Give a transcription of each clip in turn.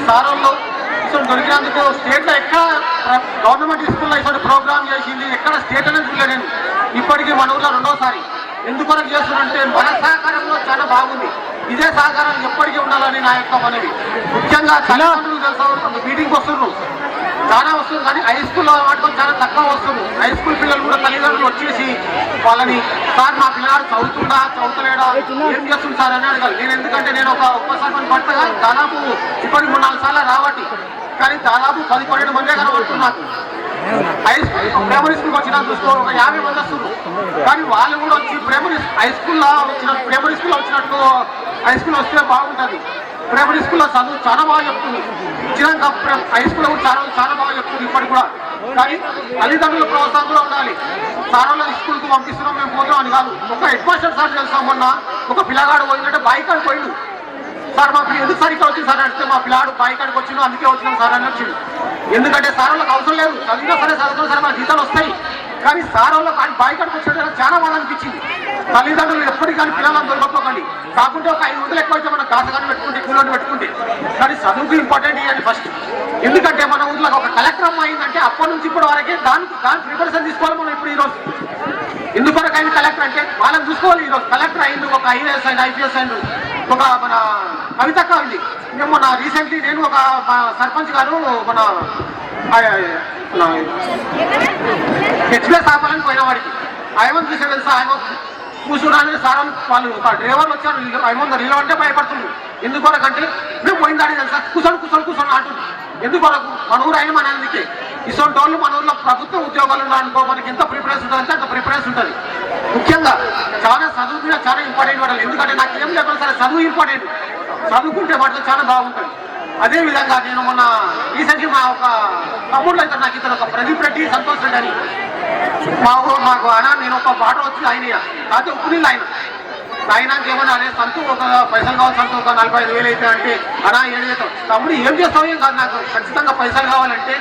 సారోళ్ళు ఇటువంటి దొరికినందుకు స్టేట్లో ఎక్కడ గవర్నమెంట్ స్కూల్లో ఇటువంటి ప్రోగ్రామ్ చేసింది ఎక్కడ స్టేట్ అనేది చూడలేదు. ఇప్పటికీ మన ఊళ్ళో రెండోసారి ఎందుకొరకు చేస్తున్నారంటే మన సహకారంలో చాలా బాగుంది. ఇదే సహకారం ఎప్పటికీ ఉండాలని నా యొక్క మనవి. ముఖ్యంగా తల్లిదండ్రులు తెలుసా మీటింగ్కి వస్తున్నారు, చాలా వస్తుంది కానీ హై స్కూల్లో వాటికి చాలా తక్కువ వస్తుంది. హై స్కూల్ పిల్లలు కూడా తల్లిదండ్రులు వచ్చేసి వాళ్ళని సార్ మా పిల్లవాడు చదువుతుందా చదువుతలేడా ఏం చేస్తుంది సార్ అని అడగాలి. నేను ఎందుకంటే నేను ఒక్కసారి మనం పడతాగా దాదాపు ఇప్పటికి 3-4 సార్లు రావట్టి, కానీ దాదాపు 10-12 మందే కనబడుతున్నారు. ప్రైమరీ స్కూల్కి వచ్చిన చూసుకో ఒక 50 మంది వస్తున్నారు. కానీ వాళ్ళు కూడా వచ్చి ప్రైమరీ స్కూల్లో వచ్చినట్టు హై స్కూల్ వస్తే బాగుంటుంది. ప్రైమరీ స్కూల్లో చదువు చాలా బాగా చెప్తుంది. ఇచ్చినాక హై స్కూల్లో కూడా చాలా బాగా చెప్తుంది ఇప్పటికి కూడా. కానీ తల్లిదండ్రుల ప్రోత్సాహం కూడా ఉండాలి. సార్ వాళ్ళ స్కూల్కి పంపిస్తున్నాం మేము పోతాం అని కాదు. ఒక హెడ్ మాస్టర్ సార్ తెలుసాం మొన్న ఒక పిల్లగాడు పోయిందంటే బైక్ అని పోయిండు. సార్ మా ఎందుకు సార్ ఇక్కడ వచ్చింది సార్ అంటే మా పిల్లాడు బైక్ అడికి వచ్చిండు అందుకే వచ్చినాం సార్ అని వచ్చింది. ఎందుకంటే సార్ వాళ్ళకి అవసరం లేదు, చదివినా సరే చదువుతున్నా సరే మా జీతాలు వస్తాయి. కానీ సార్ వాళ్ళకి ఆయన బైక్ అడికి వచ్చేట చాలా బాగా అనిపించింది. తల్లిదండ్రులు ఎప్పటికీ కానీ పిల్లలను దొరకపోకండి. కాకుంటే ఒక 500 ఎక్కువ అయితే మనం గాసగాన్ని పెట్టుకుంటే కూలని పెట్టుకుంటే, కానీ చదువుకు ఇంపార్టెంట్ ఇవ్వండి ఫస్ట్. ఎందుకంటే మన ఊర్లో ఒక కలెక్టర్ అమ్మ అయిందంటే అప్పటి నుంచి ఇప్పటి వరకే దాని ప్రిపరేషన్ తీసుకోవాలి మనం. ఇప్పుడు ఈరోజు ఎందుకొరకు అయింది కలెక్టర్ అంటే వాళ్ళని చూసుకోవాలి. ఈరోజు కలెక్టర్ అయింది, ఒక IAS అయింది, IPS అయింది, ఒక మన కవితక్క ఉంది. మేము మన రీసెంట్లీ నేను ఒక సర్పంచ్ గారు మన హెచ్పిఎస్ ఆపాలని పోయిన వాడికి ఆయన చూసే తెలుసా ఆయన కూర్చున్నాను సార్ వాళ్ళు డ్రైవర్లు వచ్చారు. ఆయన నిలవంటే భయపడుతుంది. ఎందుకొరకంటే మేము పోయిందాని తెలుసా కూర్చొని అంటుంది. ఎందుకొరకు మన ఊరు అయిన మన అందుకే ఇటువంటి వాళ్ళు మన ఊర్లో ప్రభుత్వ ఉద్యోగాలు అనుకో మనకి ఎంత ప్రిఫరెన్స్ ఉంటుందంటే అంత ప్రిఫరెన్స్ ఉంటుంది. ముఖ్యంగా చాలా చదువు కూడా చాలా ఇంపార్టెంట్ పడాలి. ఎందుకంటే నాకు ఏం చెప్పాలి సరే చదువు ఇంపార్టెంట్, చదువుకుంటే వాటిలో చాలా బాగుంటుంది. అదేవిధంగా నేను మొన్న రీసెంట్లీ మా ఒక తమ్ముళ్ళు అయితే నాకు ఇతను ఒక ప్రదీప్ రెడ్డి, సంతోష్ రెడ్డి అని మాకు అన్న నేను ఒక వాటర్ వచ్చి ఆయన కాకపోతే ఉప్పు నీళ్ళు ఆయనకి ఏమన్నా అనే సంతు ఒక పైసలు కావాలి, సంతు ఒక 45,000 అయితే అంటే అన్నా ఏం చేస్తాం తమ్ముడు ఏం చేస్తావు ఏం కాదు నాకు ఖచ్చితంగా పైసలు కావాలంటే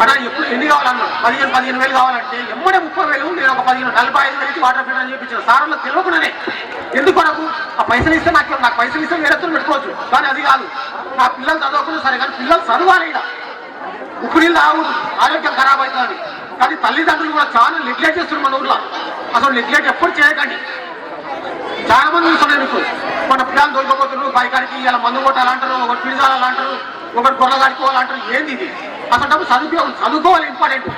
అన్నా ఎప్పుడు ఎన్ని కావాలన్నా 15,000 కావాలంటే ఎమ్మడే 30,000 నేను ఒక 45,000 వాటర్ ఫిల్టర్ అని చెప్పించాను. సార్లు తెలియకుండానే ఎందుకొరకు ఆ పైసలు ఇస్తే నాకు పైసలు ఇస్తే వేరేతో పెట్టుకోవచ్చు. కానీ అది కాదు, నా పిల్లలు చదవకుండా సరే కానీ పిల్లలు చదవాలి. ఇక్కడ ఉప్పు నీళ్ళు తాగకూడదు, ఆరోగ్యం ఖరాబ్ అవుతుంది. కానీ తల్లిదండ్రులు కూడా చాలా నెగ్లెక్ట్ చేస్తున్నారు మన ఊర్లో. అసలు నెగ్లెక్ట్ ఎప్పుడు చేయకండి. చాలా మంది చూస్తున్నాను మీకు మన పిల్లలు దొరకపోతున్నారు బైకాడికి ఇలా మందు కొట్టాలంటారు, ఒకటి పిలిచాలని అంటారు, ఒకటి గొర్రె కట్టుకోవాలంటారు. ఏంది ఇది అసలు చదువుకోవాలి ఇంపార్టెంట్.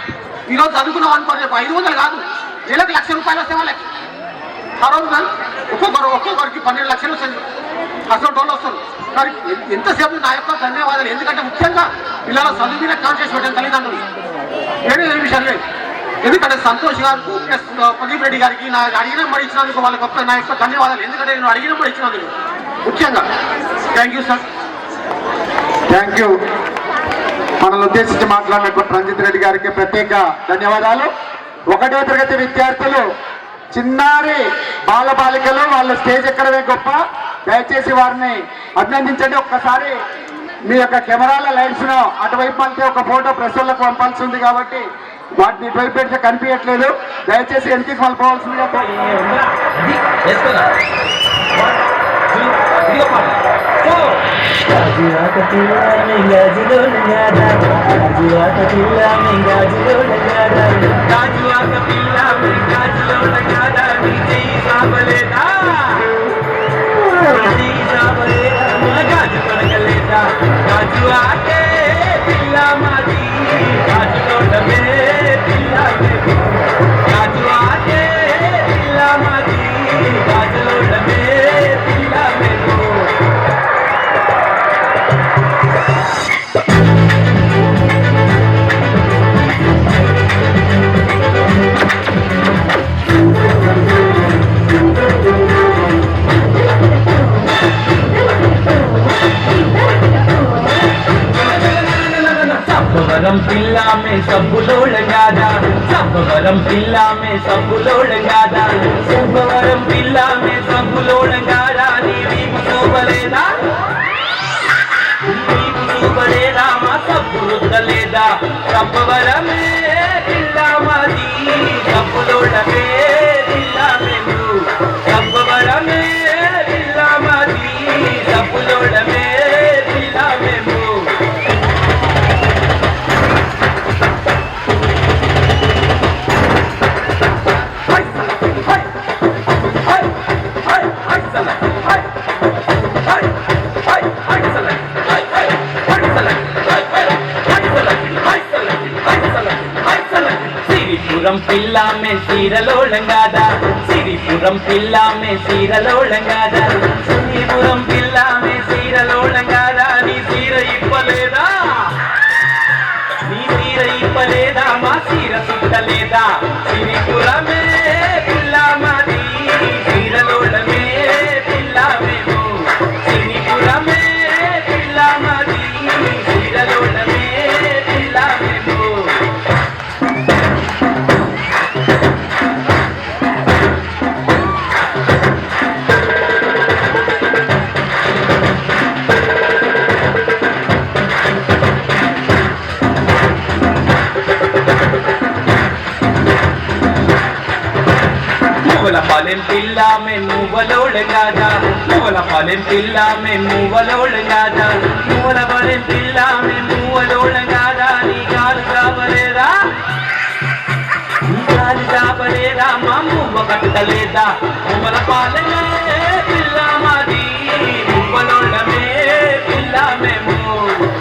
ఈరోజు చదువుకున్నాం అనుకోండి 500 కాదు నెలకు ₹1,00,000 వస్తే వాళ్ళకి తర్వాత ఒక్కొక్కరికి 12 లక్షలు వస్తుంది. అసలు వాళ్ళు వస్తారు. కానీ ఎంతసేపు నా యొక్క ధన్యవాదాలు. ఎందుకంటే ముఖ్యంగా పిల్లల చదువు మీద కాన్షియస్ పెట్టాను తల్లిదండ్రులు. ఏ విషయం లేదు. ఎందుకంటే సంతోష్ గారు ప్లస్ ప్రదీప్ రెడ్డి గారికి నా అడిగిన మరి ఇచ్చినందుకు వాళ్ళకి నా యొక్క ధన్యవాదాలు. ఎందుకంటే నేను అడిగిన మరి ఇచ్చినందుకు ముఖ్యంగా thank you sir. Thank you. మనల్ని ఉద్దేశించి మాట్లాడినటువంటి రంజిత్ రెడ్డి గారికి ప్రత్యేక ధన్యవాదాలు. 1వ తరగతి విద్యార్థులు చిన్నారి బాలబాలికలు వాళ్ళ స్టేజ్ ఎక్కడమే గొప్ప. దయచేసి వారిని అభినందించండి. ఒక్కసారి మీ యొక్క కెమెరాల లైట్స్ ను అటువైపు పంపితే ఒక ఫోటో ప్రెస్లకు పంపాల్సి ఉంది కాబట్టి వాటిని ఇటువైపు పెడితే కనిపించట్లేదు. దయచేసి వెనక్కి మలుపోవాల్సిందిగా. पिल्ला में सब लोड़ गादा, सबवरम पिल्ला में सब लोड़ गादा, सबवरम पिल्ला में सब लोड़ गादा, नीवी कुसुबलेदा, मा सब रुदलेदा, सबवरम पिल्ला मादी, सब लोड़ में पिल्ला में मु, सबवरम पिल्ला मादी, सब लोड़ में पिल्ला में मु. సిరిపురం పిల్లామె సీరలోళంగాదా సిరిపురం పిల్లామె సీరలోళంగాదా సిరిపురం పిల్లామె సీరలోళంగాదా నీ సీర ఇప్పలేదా నీ సీర ఇప్పలేదా మా సీర సుట్టలేదా సిరిపురమే పిల్లామది సీరలోళమే పిల్లామేమో సిరిపురమే పిల్లామది సీరలోళమే పిల్లామేమో పాలెం పిల్లామె నువ్వలోళంగాదా నువ్వుల పాలెం పిల్లామె నువ్వలోళంగాదా నువ్వుల పాలెం పిల్లామె నువ్వలోళంగాదా నీ కాలు చాపలేదా నీ కాలు చాపలేదా మా మువ్వ కట్టలేదా నువ్వుల పాలెమే పిల్లామాది నువ్వలోళమే పిల్లామేమో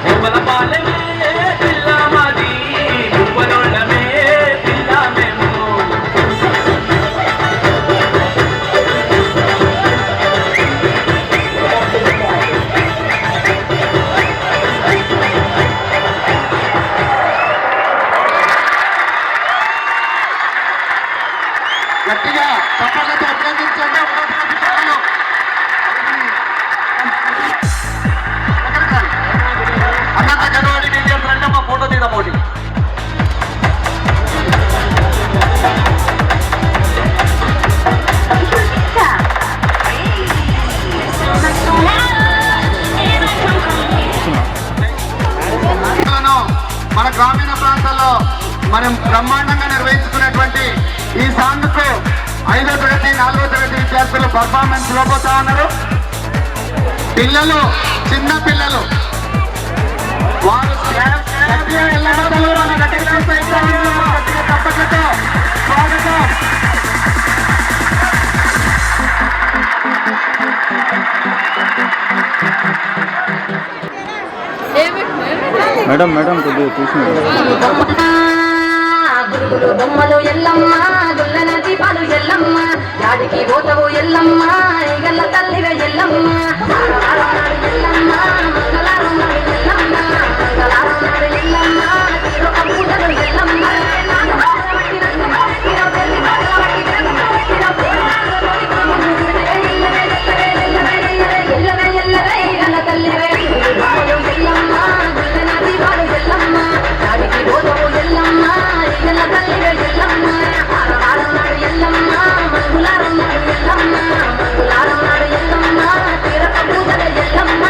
నువ్వుల పాలెమే పిల్లామాది నువ్వలోళమే పిల్లామేమో గట్టిగా తప్పకుండా అభినందించండి. అన్నంత జనవరి మీడియా ఫ్రెండ్ మా ఫోటో తీయడం మన గ్రామీణ ప్రాంతాల్లో మనం బ్రహ్మాండంగా నిర్వహించుకున్నటువంటి ఈ సాంగ్ కు 5వ తరగతి 4వ తరగతి విద్యార్థులు పర్ఫార్మెన్స్ ఇవ్వబోతా ఉన్నారు. పిల్లలు చిన్న పిల్లలు వారు తప్పట్లతో స్వాగతం. మేడం కొద్దిగా చూసినారు గురుగులు బొమ్మలు ఎల్లమ్మ గుల్లన దీపాలు ఎల్లమ్మ యాడికి పోతవు ఎల్లమ్మ గల్ల తల్లివే ఎల్లమ్మ ఎల్లమ్మ మంగళారం నాడు ఎల్లమ్మ మంగళారం నాడు ఎల్లమ్మ తిరుక పూజలు ఎల్లమ్మ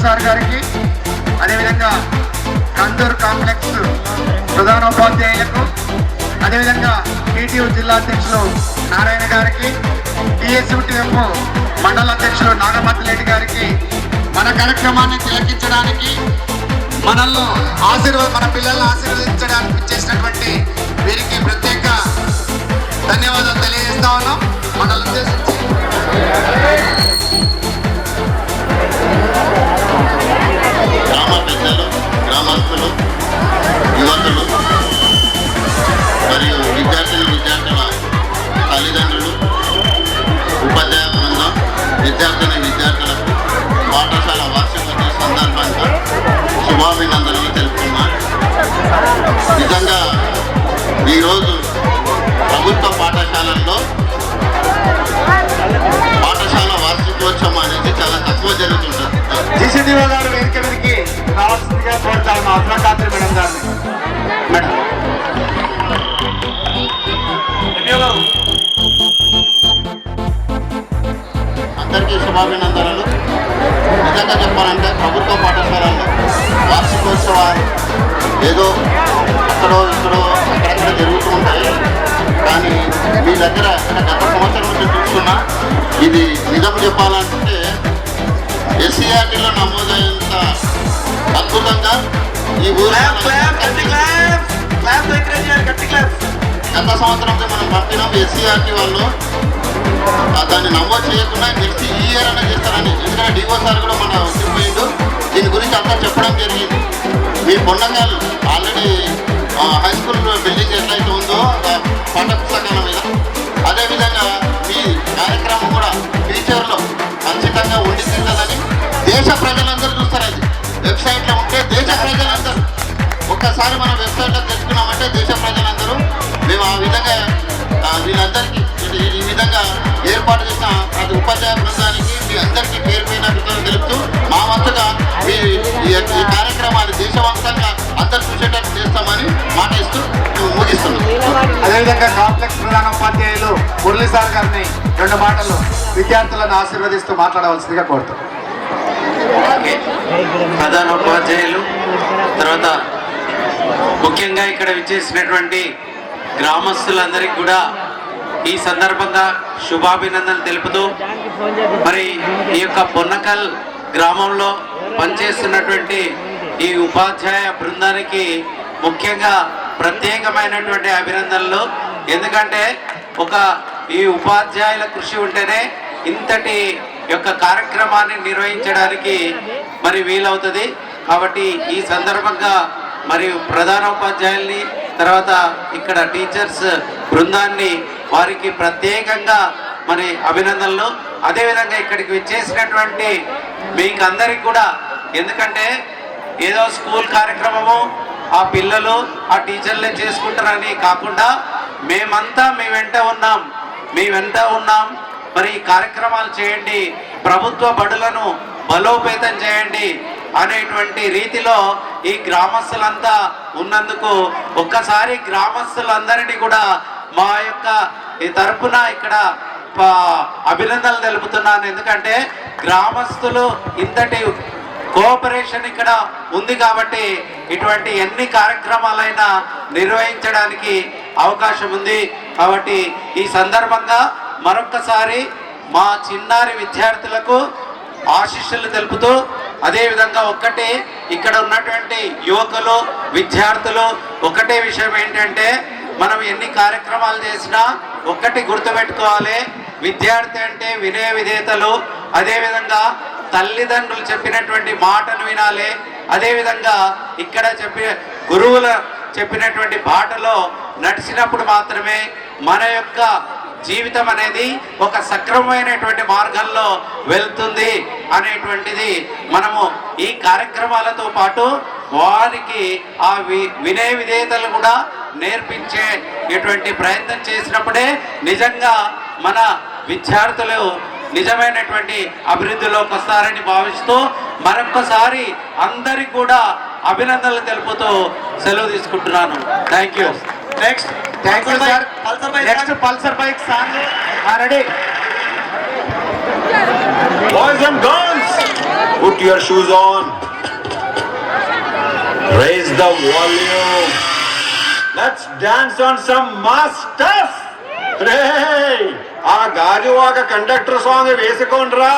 సార్ గారికి, అదేవిధంగా కందూరు కాంప్లెక్స్ ప్రధానోపాధ్యాయులకు, అదేవిధంగా టీటీయూ జిల్లా అధ్యక్షులు నారాయణ గారికి, టీఎస్యూటీఎఫ్ మండల అధ్యక్షులు నాగమతి రెడ్డి గారికి మన కార్యక్రమాన్ని తిలకించడానికి మన పిల్లలను ఆశీర్వదించడానికి చేసినటువంటి వీరికి ప్రత్యేక ధన్యవాదాలు తెలియజేస్తా ఉన్నాం. మనల్ని ఉద్దేశించి గ్రామ పెద్దలు, గ్రామస్తులు, యువతులు మరియు విద్యార్థుల తల్లిదండ్రులు, ఉపాధ్యాయ బృందం, విద్యార్థులకు పాఠశాల వార్షికోత్సవ సందర్భంగా శుభాభినందనలు తెలుపుతున్నారు. నిజంగా ఈరోజు ప్రభుత్వ పాఠశాలల్లో పాఠశాల వార్షికోత్సవం అనేది చాలా తక్కువ జరుగుతుంటుంది. జీసీడీఓ గారు వేదిక మీదకి రావాల్సిందిగా కోరుతా ఉన్నాం. అసలు మేడం గారిని. మేడం అందరికీ శుభాభినందనలు. నిజంగా చెప్పాలంటే ప్రభుత్వ పాఠశాలల్లో వార్షికోత్సవాలు ఏదో అక్కడో ఇక్కడో అక్కడక్కడ జరుగుతూ ఉంటాయి. కానీ మీ దగ్గర గత సంవత్సరం నుంచి చూస్తున్నా ఇది నిజం చెప్పాలంటే ఎస్సీఆర్టీలో నమోదైనంత అద్భుతంగా ఈ ఊరు గత సంవత్సరంలో మనం పంపినాం. ఎస్సీఆర్టీ వాళ్ళు దాన్ని నమోదు చేయకుండా నెక్స్ట్ ఈ ఇయర్ అయినా చేస్తారని, ఎందుకంటే డిఓ సార్ కూడా మన వచ్చిపోయిండు. దీని గురించి అంతా చెప్పడం జరిగింది. మీ పొన్నగాలు ఆల్రెడీ హై స్కూల్ బిల్డింగ్ ఎట్లయితే ఉందో పాఠ్య పుస్తకాల మీద, అదేవిధంగా మీ కార్యక్రమం కూడా ఫ్యూచర్లో ఖచ్చితంగా ఉండి తీరాలని దేశ ప్రజలందరూ చూస్తారు. అది వెబ్సైట్లో ఉంటే దేశ ప్రజలందరూ ఒక్కసారి మనం వెబ్సైట్లో తెచ్చుకున్నామంటే దేశ ప్రజలందరూ మేము ఆ విధంగా వీళ్ళందరికీ ఈ విధంగా ఏర్పాటు చేసిన ప్రతి ఉపాధ్యాయ బృందానికి మీ అందరికీ పేరు పైన కృతజ్ఞతలు తెలుపుతూ మా వంతుగా ఈ కార్యక్రమాలు దేశవ్యాప్తంగా అందరు చూసేటట్టు చేస్తామని మాట ఇస్తూ ముగిస్తున్నాం. అదేవిధంగా కాంప్లెక్స్ ప్రధానోపాధ్యాయులు మురళీ సార్ గారిని 2 మాటలు విద్యార్థులను ఆశీర్వదిస్తూ మాట్లాడవలసిందిగా కోరుతాం. ప్రధానోపాధ్యాయులు, తర్వాత ముఖ్యంగా ఇక్కడ విచ్చేసినటువంటి గ్రామస్తులందరికీ కూడా ఈ సందర్భంగా శుభాభినందనలు తెలుపుతూ, మరి ఈ యొక్క పొన్నకల్ గ్రామంలో పనిచేస్తున్నటువంటి ఈ ఉపాధ్యాయ బృందానికి ముఖ్యంగా ప్రత్యేకమైనటువంటి అభినందనలు. ఎందుకంటే ఈ ఉపాధ్యాయుల కృషి ఉంటేనే ఇంతటి యొక్క కార్యక్రమాన్ని నిర్వహించడానికి మరి వీలవుతుంది. కాబట్టి ఈ సందర్భంగా మరి ప్రధానోపాధ్యాయుల్ని, తర్వాత ఇక్కడ టీచర్స్ బృందాన్ని, వారికి ప్రత్యేకంగా మరి అభినందనలు. అదేవిధంగా ఇక్కడికి వచ్చేసినటువంటి మీకు అందరికి కూడా, ఎందుకంటే ఏదో స్కూల్ కార్యక్రమము ఆ పిల్లలు ఆ టీచర్లే చేసుకుంటారని కాకుండా మేమంతా మీ వెంట ఉన్నాం. మరి ఈ కార్యక్రమాలు చేయండి, ప్రభుత్వ బడులను బలోపేతం చేయండి అనేటువంటి రీతిలో ఈ గ్రామస్తులంతా ఉన్నందుకు ఒక్కసారి గ్రామస్తులందరినీ కూడా మా యొక్క ఈ తరపున ఇక్కడ అభినందనలు తెలుపుతున్నాను. ఎందుకంటే గ్రామస్తులు ఇంతటి కోఆపరేషన్ ఇక్కడ ఉంది కాబట్టి ఇటువంటి ఎన్ని కార్యక్రమాలైనా నిర్వహించడానికి అవకాశం ఉంది. కాబట్టి ఈ సందర్భంగా మరొక్కసారి మా చిన్నారి విద్యార్థులకు ఆశీస్సులు తెలుపుతూ, అదేవిధంగా ఇక్కడ ఉన్నటువంటి యువకులు విద్యార్థులు ఒకటే విషయం ఏంటంటే, మనం ఎన్ని కార్యక్రమాలు చేసినా గుర్తుపెట్టుకోవాలి, విద్యార్థి అంటే వినయ విధేయతలు, అదేవిధంగా తల్లిదండ్రులు చెప్పినటువంటి మాటను వినాలి, అదేవిధంగా ఇక్కడ గురువుల చెప్పినటువంటి బాటలో నడిచినప్పుడు మాత్రమే మన యొక్క జీవితం అనేది ఒక సక్రమమైనటువంటి మార్గంలో వెళ్తుంది అనేటువంటిది మనము ఈ కార్యక్రమాలతో పాటు వారికి ఆ వినయ విధేయతలు కూడా నేర్పించేటువంటి ప్రయత్నం చేసినప్పుడే నిజంగా మన విద్యార్థులు నిజమైనటువంటి అభివృద్ధిలోకి వస్తారని భావిస్తూ మరొక్కసారి అందరికీ కూడా అభినందనలు తెలుపుతూ సెలవు తీసుకుంటున్నాను. Thank you. Next Pulsar bike song ready. Boys and girls, Put your shoes on. Raise the volume. Let's dance on some mass stuff. Hey, ఆ గాజువాక కండక్టర్ సాంగ్ వేసుకోండ్రా.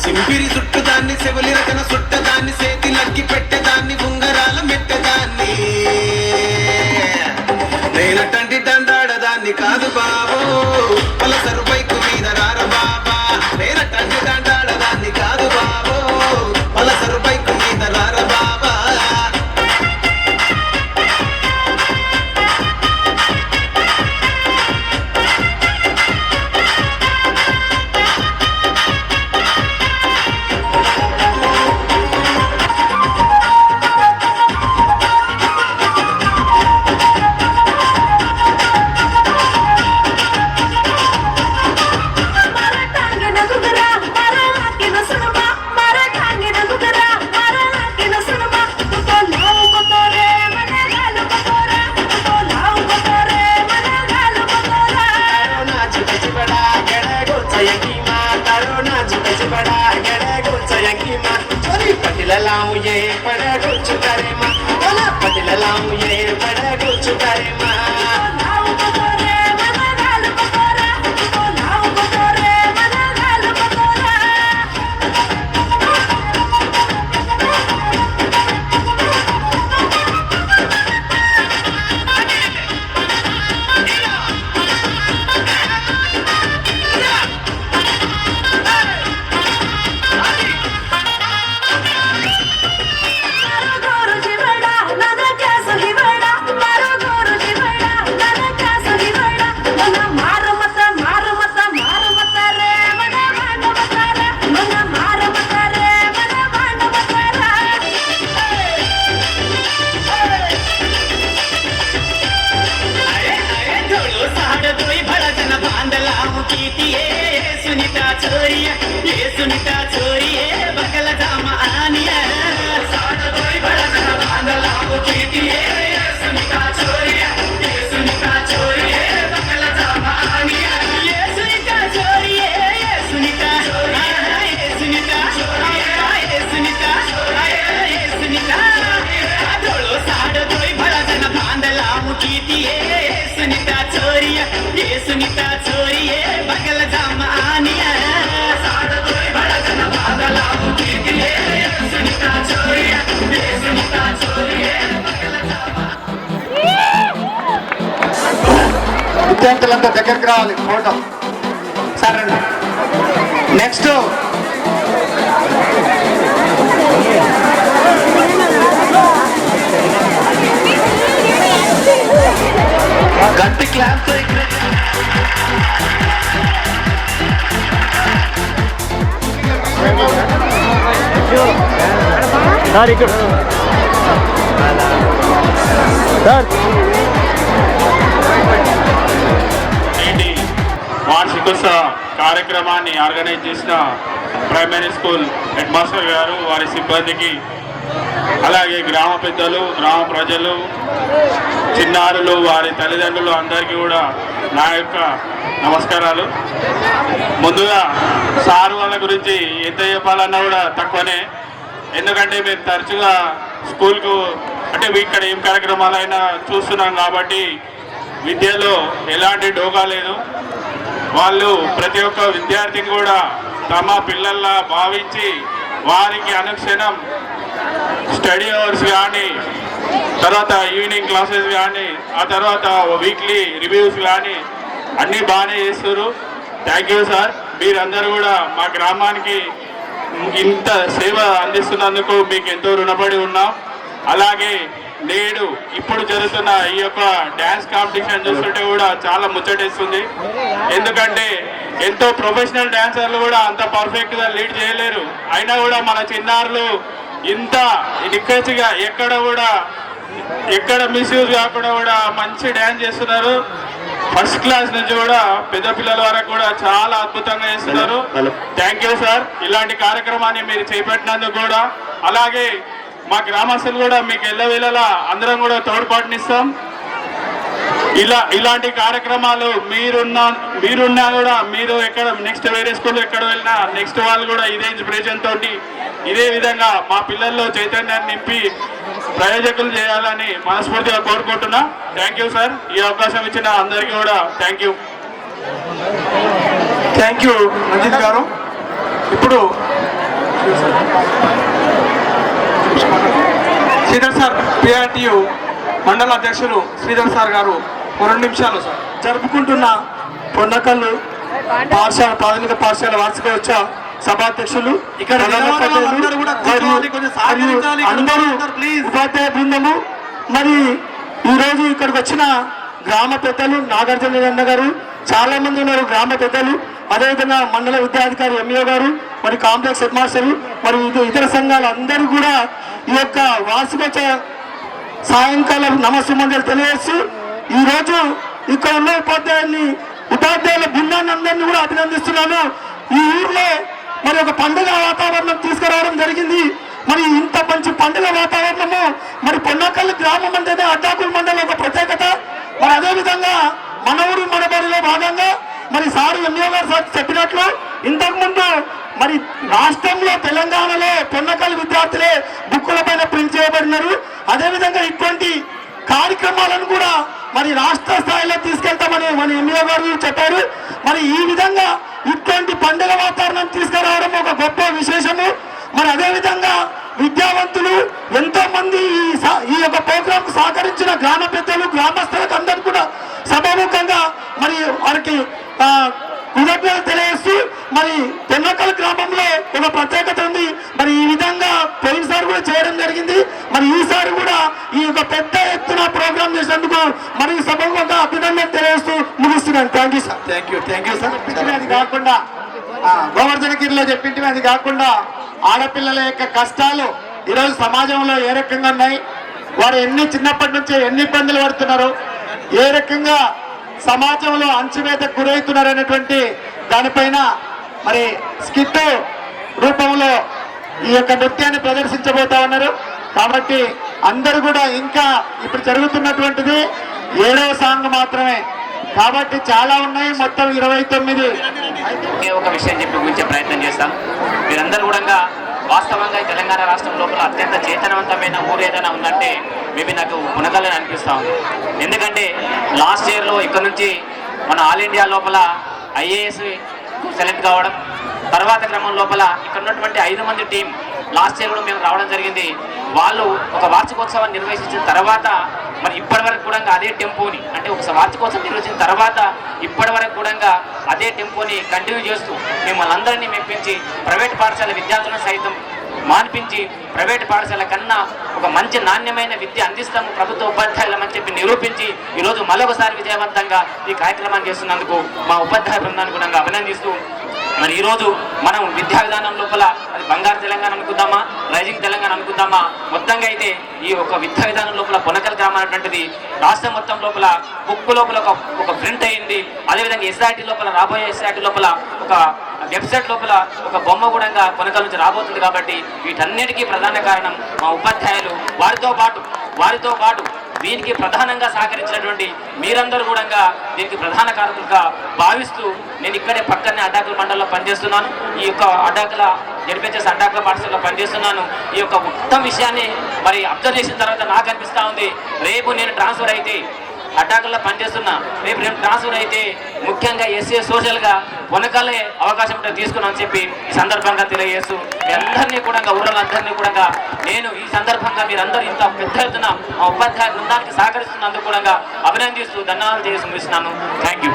సింపిరి చుట్టదాన్ని చెవులి రకన చుట్టదాన్ని చేతి లగ్గి పెట్టేదాన్ని ఉంగరాల మెట్టదాన్ని నేనటంటి దండాడదాన్ని కాదు బాబు పలసరు బైకు మీద రార బాబా నేనటంటి దండాడదాన్ని కాదు బాబు పలసరు బైకు మీద రార బాబా విద్యార్థులంతా దగ్గరికి రావాలి ఫోటో. సరే నెక్స్ట్ గట్టి క్లాప్ తో నేటి వార్షికోత్సవ కార్యక్రమాన్ని ఆర్గనైజ్ చేసిన ప్రైమరీ స్కూల్ హెడ్ మాస్టర్ గారు, వారి సిబ్బందికి, అలాగే గ్రామ పెద్దలు, గ్రామ ప్రజలు, చిన్నారులు, వారి తల్లిదండ్రులు అందరికీ కూడా నా యొక్క నమస్కారాలు. ముందుగా సార్ వాళ్ళ గురించి ఎంత చెప్పాలన్నా కూడా తక్కువనే. ఎందుకంటే మీరు తరచుగా స్కూల్కు అంటే ఇక్కడ ఏం కార్యక్రమాలైనా చూస్తున్నాం కాబట్టి విద్యలో ఎలాంటి డోకా లేదు. వాళ్ళు ప్రతి ఒక్క విద్యార్థిని కూడా తమ పిల్లల్లా భావించి వారికి అనుక్షణం స్టడీ అవర్స్ కానీ, తర్వాత ఈవినింగ్ క్లాసెస్ కానీ, ఆ తర్వాత వీక్లీ రివ్యూస్ కానీ అన్నీ బాగానే చేస్తారు. Thank you sir. మీరందరూ కూడా మా గ్రామానికి ఇంత సేవ అందిస్తున్నందుకు మీకు ఎంతో రుణపడి ఉన్నాం. అలాగే నేడు ఇప్పుడు జరుగుతున్న ఈ యొక్క డ్యాన్స్ కాంపిటీషన్ చూస్తుంటే కూడా చాలా ముచ్చటేస్తుంది. ఎందుకంటే ఎంతో ప్రొఫెషనల్ డాన్సర్లు కూడా అంత పర్ఫెక్ట్గా లీడ్ చేయలేరు. అయినా కూడా మన చిన్నారులు ఇంత నిక్కచ్చిగా ఎక్కడ మిస్యూజ్ కాకుండా కూడా మంచి డ్యాన్స్ చేస్తున్నారు. ఫస్ట్ క్లాస్ నుంచి కూడా పెద్ద పిల్లల వరకు కూడా చాలా అద్భుతంగా చేస్తున్నారు. Thank you sir. ఇలాంటి కార్యక్రమాన్ని మీరు చేపట్టినందుకు కూడా. అలాగే మా గ్రామస్తులు కూడా మీకు ఎల్లవేళలా అందరం కూడా తోడ్పాటునిస్తాం. ఇలాంటి కార్యక్రమాలు మీరున్నా కూడా మీరు ఎక్కడ నెక్స్ట్ వేరే స్కూల్ ఎక్కడ వెళ్ళినా నెక్స్ట్ వాళ్ళు కూడా ఇదే ఇన్స్పిరేషన్ తోటి ఇదే విధంగా మా పిల్లల్లో చైతన్యాన్ని నింపి ప్రయోజకులు చేయాలని మనస్ఫూర్తిగా కోరుకుంటున్నా. Thank you sir. ఈ అవకాశం ఇచ్చిన అందరికీ కూడా thank you. Thank you Ranjith గారు. ఇప్పుడు శ్రీధర్ సార్ పిఆర్టీయు మండల అధ్యక్షులు శ్రీధర్ సార్ గారు 2 నిమిషాలు సార్. జరుపుకుంటున్న పొన్నకల్లు పాఠశాల ప్రాథమిక పాఠశాల వార్షికోత్సవ సభాధ్యక్షులు ఇక్కడ అందరూ కూడా కూర్చోవాలి, కొంచెం సహకరించాలి. అందరూ ఉపాధ్యాయ బృందము, మరి ఈరోజు ఇక్కడికి వచ్చిన గ్రామ పెద్దలు నాగార్జున గారు, చాలా మంది ఉన్నారు గ్రామ పెద్దలు, అదేవిధంగా మండల విద్యాధికారి ఎంఈఓ గారు, మరి కాంప్లెక్స్ హెడ్ మాస్టర్లు, మరి ఇతర సంఘాలు అందరూ కూడా ఈ యొక్క వార్షికోత్సవ సాయంకాలం నమస్సుమంజలు తెలియజేస్తూ ఈరోజు ఇక్కడ ఉన్న ఉపాధ్యాయుల బృందాన్ని అందరినీ కూడా అభినందిస్తున్నాను. ఈ ఊర్లో మరి ఒక పండుగ వాతావరణం తీసుకురావడం జరిగింది. మరి ఇంత మంచి పండుగ వాతావరణము మరి పొన్నకల్లు గ్రామం అంటేనే అడ్డాకుల మండలం ఒక ప్రత్యేకత. మరి అదేవిధంగా మన ఊరు మన బడిలో భాగంగా మరి సారు ఎంఈఓ గారు సార్ చెప్పినట్లు ఇంతకుముందు మరి రాష్ట్రంలో తెలంగాణలో పొన్నకల్లు విద్యార్థులే బుక్కుల పైన ప్రింట్ చేయబడినారు. అదేవిధంగా ఇటువంటి కార్యక్రమాలను కూడా మరి రాష్ట్ర స్థాయిలో తీసుకెళ్తామని మన ఎంఈఓ గారు చెప్పారు. మరి ఈ విధంగా ఇటువంటి పండుగ వాతావరణం తీసుకురావడం ఒక గొప్ప విశేషము. మరి అదేవిధంగా విద్యావంతులు ఎంతో మంది ఈ యొక్క ప్రోగ్రాం కు సహకరించిన గ్రామ పెద్దలు గ్రామస్తులకు అందరూ కూడా సభాముఖంగా మరి వారికి కృతజ్ఞతలు తెలియజేస్తూ మరి పొన్నకల్ గ్రామంలో ఒక ప్రత్యేకత ఉంది. మరి ఈ విధంగా పోయినసారి కూడా చేయడం జరిగింది. మరి ఈసారి కూడా ఈ యొక్క పెద్ద ఎత్తున ప్రోగ్రాం చేసినందుకు మరి సభాముఖంగా అభినందనలు తెలియజేస్తూ ముగిస్తున్నాను. Thank you sir. Thank you sir. అది కాకుండా గోవర్ధనగిరిలో చెప్పింటే అది కాకుండా ఆడపిల్లల యొక్క కష్టాలు ఈరోజు సమాజంలో ఏ రకంగా ఉన్నాయి, వారు చిన్నప్పటి నుంచి ఎన్ని ఇబ్బందులు పడుతున్నారు, ఏ రకంగా సమాజంలో అంచువేతకు గురవుతున్నారు అనేటువంటి దానిపైన మరి స్కిట్ రూపంలో ఈ యొక్క నృత్యాన్ని ప్రదర్శించబోతా ఉన్నారు. కాబట్టి అందరూ కూడా ఇంకా ఇప్పుడు జరుగుతున్నటువంటిది 7వ సాంగ్ మాత్రమే, కాబట్టి చాలా ఉన్నాయి, మొత్తం 29. ఒక విషయం చెప్పి ముగించే ప్రయత్నం చేస్తాం. మీరందరూ కూడా వాస్తవంగా ఈ తెలంగాణ రాష్ట్రం లోపల అత్యంత చైతన్యవంతమైన ఊరు ఏదైనా ఉందంటే మేబీ నాకు మునగలని అనిపిస్తూ ఉంది. ఎందుకంటే లాస్ట్ ఇయర్లో ఇక్కడ నుంచి మన ఆల్ ఇండియా లోపల ఐఏఎస్ సెలెక్ట్ కావడం, తర్వాత క్రమం లోపల ఇక్కడ ఉన్నటువంటి 5 మంది టీం లాస్ట్ ఇయర్ కూడా మేము రావడం జరిగింది. వాళ్ళు ఒక వార్షికోత్సవాన్ని నిర్వహించిన తర్వాత మరి ఇప్పటి వరకు కూడా అదే టెంపోని, అంటే ఒక వార్షికోత్సవం నిర్వహించిన తర్వాత ఇప్పటి వరకు కూడా అదే టెంపోని కంటిన్యూ చేస్తూ మిమ్మల్ని అందరినీ మెప్పించి ప్రైవేట్ పాఠశాల విద్యార్థులను సైతం మాన్పించి ప్రైవేట్ పాఠశాల కన్నా ఒక మంచి నాణ్యమైన విద్య అందిస్తాము ప్రభుత్వ ఉపాధ్యాయులమని చెప్పి నిరూపించి ఈరోజు మరొకసారి విజయవంతంగా ఈ కార్యక్రమాన్ని చేస్తున్నందుకు మా ఉపాధ్యాయ బృందాన్ని కూడా అభినందిస్తూ మరి ఈరోజు మనం విద్యా విధానం లోపల అది బంగారు తెలంగాణ అనుకుందామా, రైజింగ్ తెలంగాణ అనుకుందామా, మొత్తంగా అయితే ఈ ఒక విద్యా విధానం లోపల పొన్నకల్ గ్రామం అనేటువంటిది రాష్ట్రం మొత్తం లోపల బుక్ లోపల ఒక ప్రింట్ అయ్యింది. అదేవిధంగా ఎస్ఆర్టీ లోపల రాబోయే ఎస్ఆర్టీ లోపల ఒక వెబ్సైట్ లోపల ఒక బొమ్మ కూడా పొన్నకల్ నుంచి రాబోతుంది. కాబట్టి వీటన్నిటికీ ప్రధాన కారణం మా ఉపాధ్యాయులు. వారితో పాటు దీనికి ప్రధానంగా సహకరించినటువంటి మీరందరూ కూడా దీనికి ప్రధాన కారకులుగా భావిస్తూ నేను ఇక్కడే పక్కనే అడ్డాకుల మండలంలో పనిచేస్తున్నాను. ఈ యొక్క అడ్డాకుల జడ్పీహెచ్ఎస్ అడ్డాకుల పాఠశాలలో పనిచేస్తున్నాను. ఈ యొక్క మొత్తం విషయాన్ని మరి అబ్జర్వ్ చేసిన తర్వాత నాకు అనిపిస్తూ ఉంది, రేపు నేను ట్రాన్స్ఫర్ అయితే అడ్డాకుల్లో పనిచేస్తున్నా, రేపు నేను ట్రాన్స్ఫర్ అయితే ముఖ్యంగా ఎస్సీ సోషల్గా పొన్నకల్లే అవకాశం ఉంటే తీసుకున్నాను చెప్పి ఈ సందర్భంగా తెలియజేస్తూ మీ అందరినీ కూడా ఊళ్ళందరినీ కూడా నేను ఈ సందర్భంగా మీరందరూ ఇంత పెద్ద ఎత్తున మా ఉపాధ్యాయ బృందానికి సహకరిస్తున్నందుకు కూడా అభినందిస్తూ ధన్యవాదాలు చేసి ముగిస్తున్నాను. Thank you.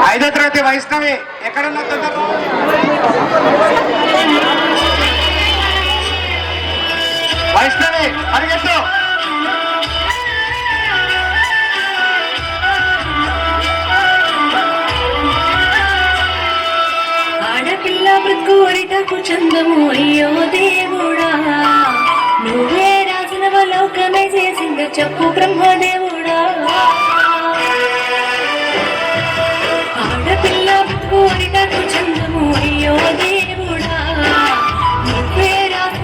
5వ తరగతి వైష్ణవి ఎక్కడున్నా వైష్ణవి అడిగట్టు. ఆడపిల్ల బ్రతుకోడిటకు చందము అయ్యో దేవుడా, నువ్వే రాసిన లోకమే చేసింద చెప్పు బ్రహ్మదేవుడా. ఆడపిల్ల బ్రతుకోడిటకు చందము అయ్యో దేవుడా, నువ్వే రాసిన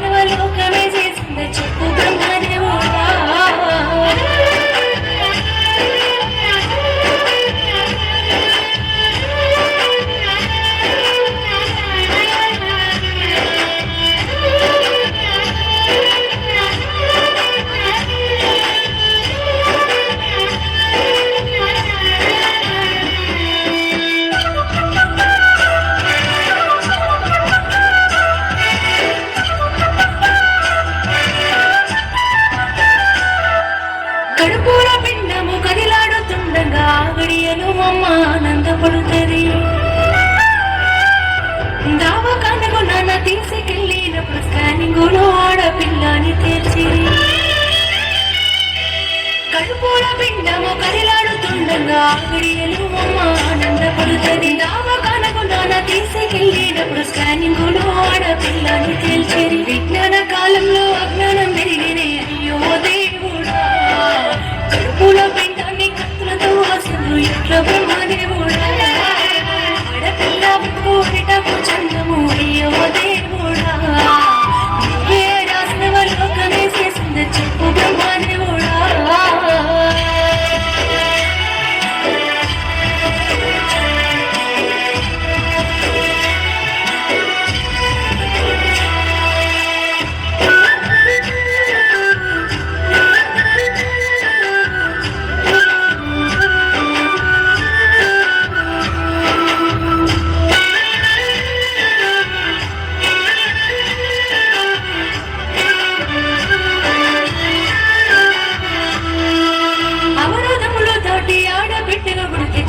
స్కానింగులో ఆడపిల్లని తేల్చి కడుపుల పిండము కదిలాడుతుండగా ఆవిడియలు అమ్మ ఆనందపడుతుంది దావకానకు నాన్న తీసుకెళ్ళినప్పుడు స్కానింగులో ఆడపిల్లని తేల్చేరి విజ్ఞాన కాలంలో అజ్ఞానం పెరిగినే అయ్యో దేవుడా కడుపుల పిండాన్ని కత్తులతో అసలు ఎట్లా బ్రహ్మదేవుడా ఆడపిల్ల కోరిటకు చందము అయ్యో దేవుడా ఏ రాసినవ లోకమే చేసింది చెప్పు బ్రహ్మదేవుడా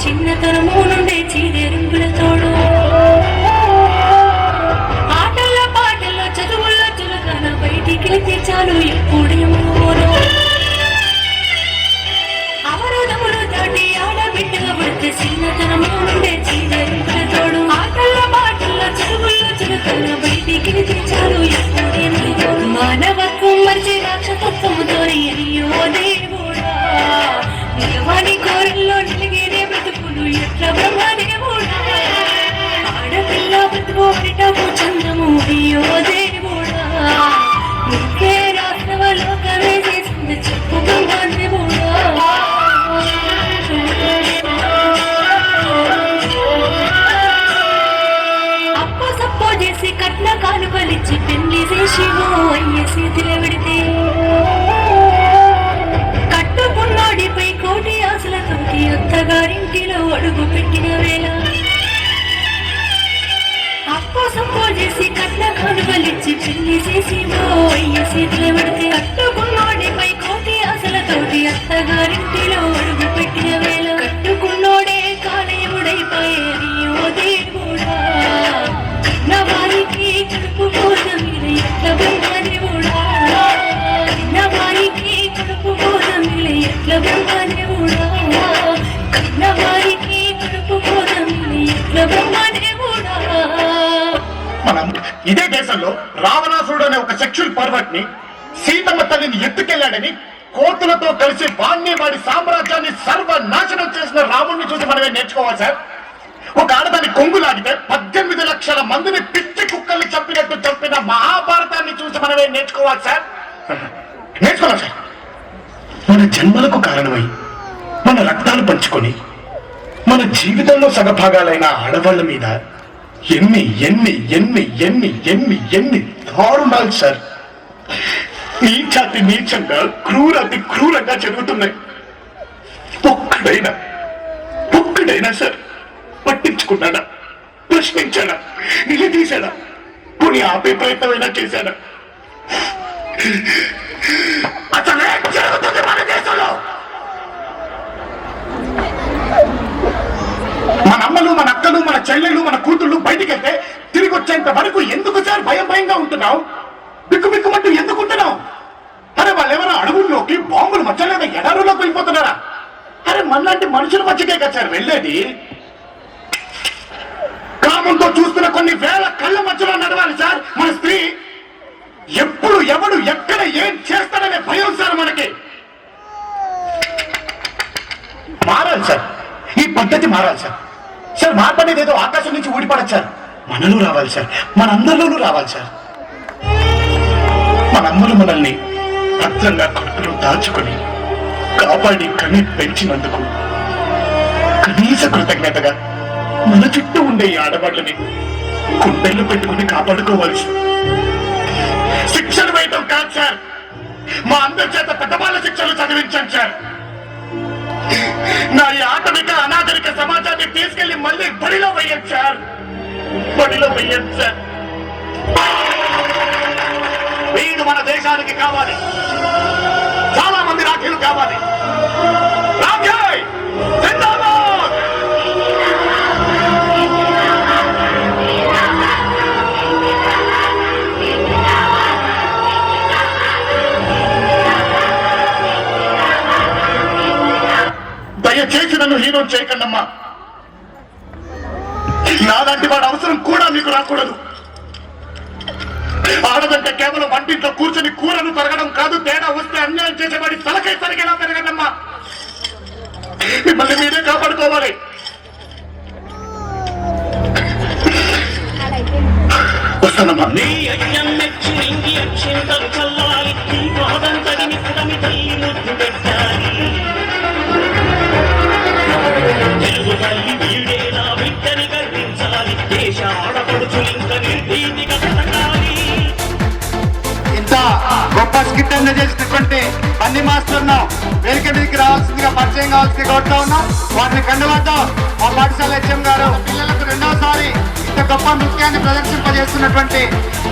చిన్నతనము నుండే చీరెరుంగులతోడు ఆటల పాటల్లో చదువుల్లో చులకన బయటికి వెళ్తే చాలు ఎప్పుడేమో అవరోధములు దాటి ఆడబిడ్డగా పడితే చిన్నతనము నుండే చీరెరుంగులతోడు ఆటల పాటల్లో చదువుల్లో చులకన బయటికి వెళ్తే చాలు ఎప్పుడేమో మానవత్వం మరిచి రాక్షసత్వముతో అయ్యో దేవుడా నిలవాని కోరల్లో నిలిగేనే బ్రతుకులు ఎట్లా బ్రహ్మదేవుడా ఆడపిల్ల బతుకోటకు చంద్రము అయ్యో దేవుడా నీకే రాత్రవ లోకమే చేసింది చెప్పు బ్రహ్మదేవుడా అప్పు సప్పో చేసి కట్న కానుకలిచ్చి పెళ్లి చేసివో అయ్య చేతిలో పెడితే కట్టుకున్నాడిపై కోటి ఆశలతోటి అత్తగారింటిలో అడుగు పెట్టిన వేళ అప్పు సప్పో చేసి కట్న కానుకలిచ్చి పెళ్లి చేసి అయ్య చేతిలో పెడితే కట్టుకున్నాడిపై కోటి ఆశలతోటి అత్తగారింటిలో అడుగు పెట్టిన వేళ కట్టుకున్నోడే కాలయముడైపోయే అయ్యో దేవుడా నా వారికి కడుపు కోసం ఎట్ల బ్రహ్మదేవుడా నా వారికి కడుపు కోసం ఎట్ల బ్రహ్మదేవుడా నా వారికి కడుపు కోసం ఎట్ల బ్రహ్మదేవుడా. మనం ఇదే దేశంలో రావణాసురుడు అనే ఒక సెక్షువల్ పర్వర్ట్ ని సీతమ్మ తల్లిని ఎత్తుకెళ్లాడని కోతులతో కలిసి వాణ్ణి వాడి సామ్రాజ్యాన్ని సర్వనాశనం చేసిన రాముడిని చూసి మనమే నేర్చుకోవాలి సార్. ఒక ఆడదాన్ని కొంగులాగితే 18 లక్షల మందిని పిచ్చి కుక్కల్ని చంపినట్టు చంపిన మహాభారతాన్ని చూసి మనమే నేర్చుకోవాలి సార్. నేర్చుకోవాలి సార్. మన జన్మలకు కారణమై మన రక్తాలు పంచుకొని మన జీవితంలో సగభాగాలైన ఆడవాళ్ల మీద ఎన్ని ఎన్ని ఎన్ని ఎన్ని ఎన్ని ఎన్ని దారుణాలు సార్ నీచాతి నీచంగా క్రూరాతి క్రూరంగా జరుగుతున్నాయి. ఒక్కడైనా సార్ పట్టించుకున్నాడా, ప్రశ్నించాడా, నిలదీశాడా, కొన్ని ఆపే ప్రయత్నమైనా చేశాడా? అసలే జరుగుతుంది మన దేశంలో. మన అమ్మలు, మన అక్కలు, మన చెల్లెలు, మన కూతుళ్ళు బయటికి వెళ్తే తిరిగి వచ్చేంత వరకు ఎందుకు సార్ భయంగా ఉంటున్నావు? బిక్కుమంటూ ఎందుకు ఉంటున్నావు? అరే వాళ్ళు ఎవరో అడవుల్లోకి బాంబులు మధ్యలో ఎడారులోకి వెళ్ళిపోతున్నారా? అరే మనలాంటి మనుషుల మధ్యకే కదా సార్ వెళ్ళేది. కామంతో చూస్తున్న కొన్ని వేల కళ్ళ మధ్యలో నడవాలి సార్ మన స్త్రీ. ఎప్పుడు ఎవడు ఎక్కడ ఏం చేస్తాడనే భయం సార్ మనకి. మారాలి సార్, ఈ పద్ధతి మారాలి సార్. సార్ మార్పు అనేది ఏదో ఆకాశం నుంచి ఊడిపడదు సార్, మనలో రావాలి సార్, మనందరిలోనూ రావాలి సార్. మనందరూ మనల్ని భద్రంగా కడుపులో దాచుకొని కాపాడి కని పెంచినందుకు కనీస కృతజ్ఞతగా మన చుట్టూ ఉండే ఈ ఆడవాళ్ళని గుండెల్లో పెట్టుకుని కాపాడుకోవాలి సార్. శిక్షలు వేయటం కాదు సార్, మా అందరి చేత పెద్దవాళ్ళ శిక్షలు చదివించండి సార్. నా ఈ ఆటవిక అనాగరిక సమాజాన్ని తీసుకెళ్లి మళ్ళీ బడిలో వెయ్యండి సార్, బడిలో వెయ్యండి సార్. వీడు మన దేశానికి కావాలి, చాలా మంది రాఖీలు కావాలి. రాఖీ జిందాబాద్. పెరగండమ్మా. నాలాంటి వాడు అవసరం కూడా మీకు రాకూడదు. ఆడదంటే కేవలం వంటింట్లో కూర్చొని కూరను తరగడం కాదు, తేడా వస్తే అన్యాయం చేసేవాడి తలకై తరిగేలా పెరగండమ్మా. మిమ్మల్ని మీరే కాపాడుకోవాలి. వస్తానమ్మా. నీ అయ్యం మెచ్చు ఇంగి అక్షింతం చల్లాలి, నీ పాదం తగిని పుడమి తల్లి ముద్దు పెట్టాలి. తెలుగు తల్లి వీడేనా బిడ్డని గర్వించాలి, దేశ ఆడపడుచులు ఇంత నిర్భీతిగా బతకాలి. ఇంత గొప్ప స్కిట్ చేసినటువంటి అన్ని మాస్టర్ను వేదిక మీదకి రావాల్సిందిగా పరిచయం కావాల్సిందిగా కోరుతా ఉన్నాం. వాటిని కండువాతో మా పాఠశాల హెచ్ఎం గారు పిల్లలకు రెండవసారి ఇంత గొప్ప నృత్యాన్ని ప్రదర్శింపజేస్తున్నటువంటి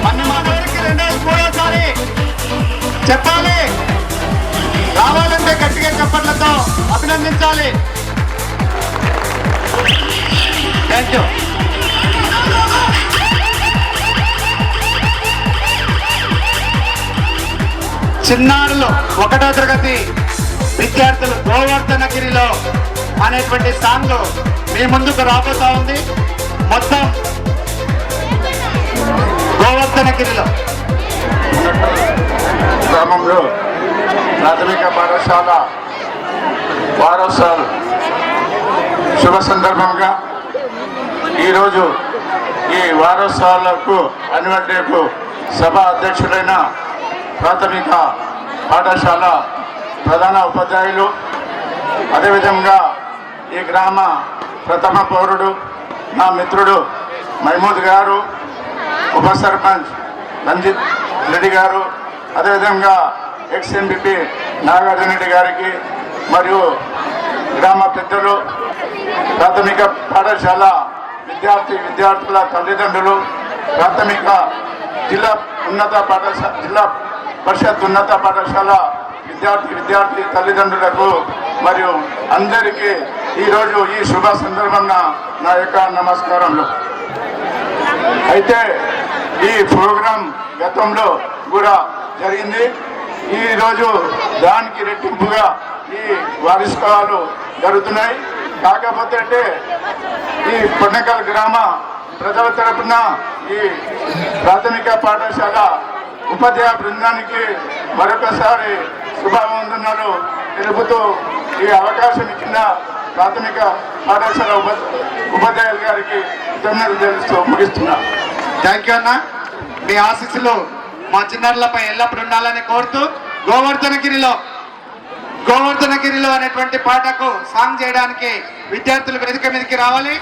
అన్ని మాస్టర్కి మూడోసారి చెప్పాలి. రావాలంటే గట్టిగా చప్పట్లతో అభినందించాలి. Thank you. చిన్నారులు 1వ తరగతి విద్యార్థులు గోవర్ధనగిరిలో అనేటువంటి సాంగ్ మీ ముందుకు రాబోతా ఉంది. మొత్తం గోవర్ధనగిరిలో గ్రామంలో ప్రాథమిక పాఠశాల వారోత్సవాలు శుభ సందర్భంగా ఈరోజు ఈ వారోత్సవాలకు యాన్యువల్ డేకు సభ అధ్యక్షుడైన ప్రాథమిక పాఠశాల ప్రధాన ఉపాధ్యాయులు, అదేవిధంగా ఈ గ్రామ ప్రథమ పౌరుడు నా మిత్రుడు మహమూద్ గారు, ఉప సర్పంచ్ రంజిత్ రెడ్డి గారు, అదేవిధంగా ఎక్స్ఎంపీ నాగార్జున రెడ్డి గారికి మరియు గ్రామ పెద్దలు, ప్రాథమిక పాఠశాల విద్యార్థుల తల్లిదండ్రులు, ప్రాథమిక జిల్లా పరిషత్ ఉన్నత పాఠశాల విద్యార్థి తల్లిదండ్రులకు మరియు అందరికీ ఈరోజు ఈ శుభ సందర్భంగా నా యొక్క నమస్కారములు. అయితే ఈ ప్రోగ్రాం గతంలో కూడా జరిగింది. ఈరోజు దానికి రెట్టింపుగా ఈ వార్షికాలు జరుగుతున్నాయి. కాకపోతే అంటే ఈ పొన్నకల్ గ్రామ ప్రజల తరపున ఈ ప్రాథమిక పాఠశాల ఉపాధ్యాయ బృందానికి మరొకసారి శుభావందనాలు తెలుపుతూ ఈ అవకాశం ఇచ్చిన ప్రాథమిక పాఠశాల ఉపాధ్యాయుల గారికి కృతజ్ఞతలు తెలుస్తూ ముగిస్తున్నా. థ్యాంక్ యూ అన్న. మీ ఆశీస్సులు మా చిన్నారులపై ఎల్లప్పుడూ ఉండాలని కోరుతూ గోవర్ధనగిరిలో అనేటువంటి పాటకు సాంగ్ చేయడానికి విద్యార్థులు వేదిక మీదకి రావాలి.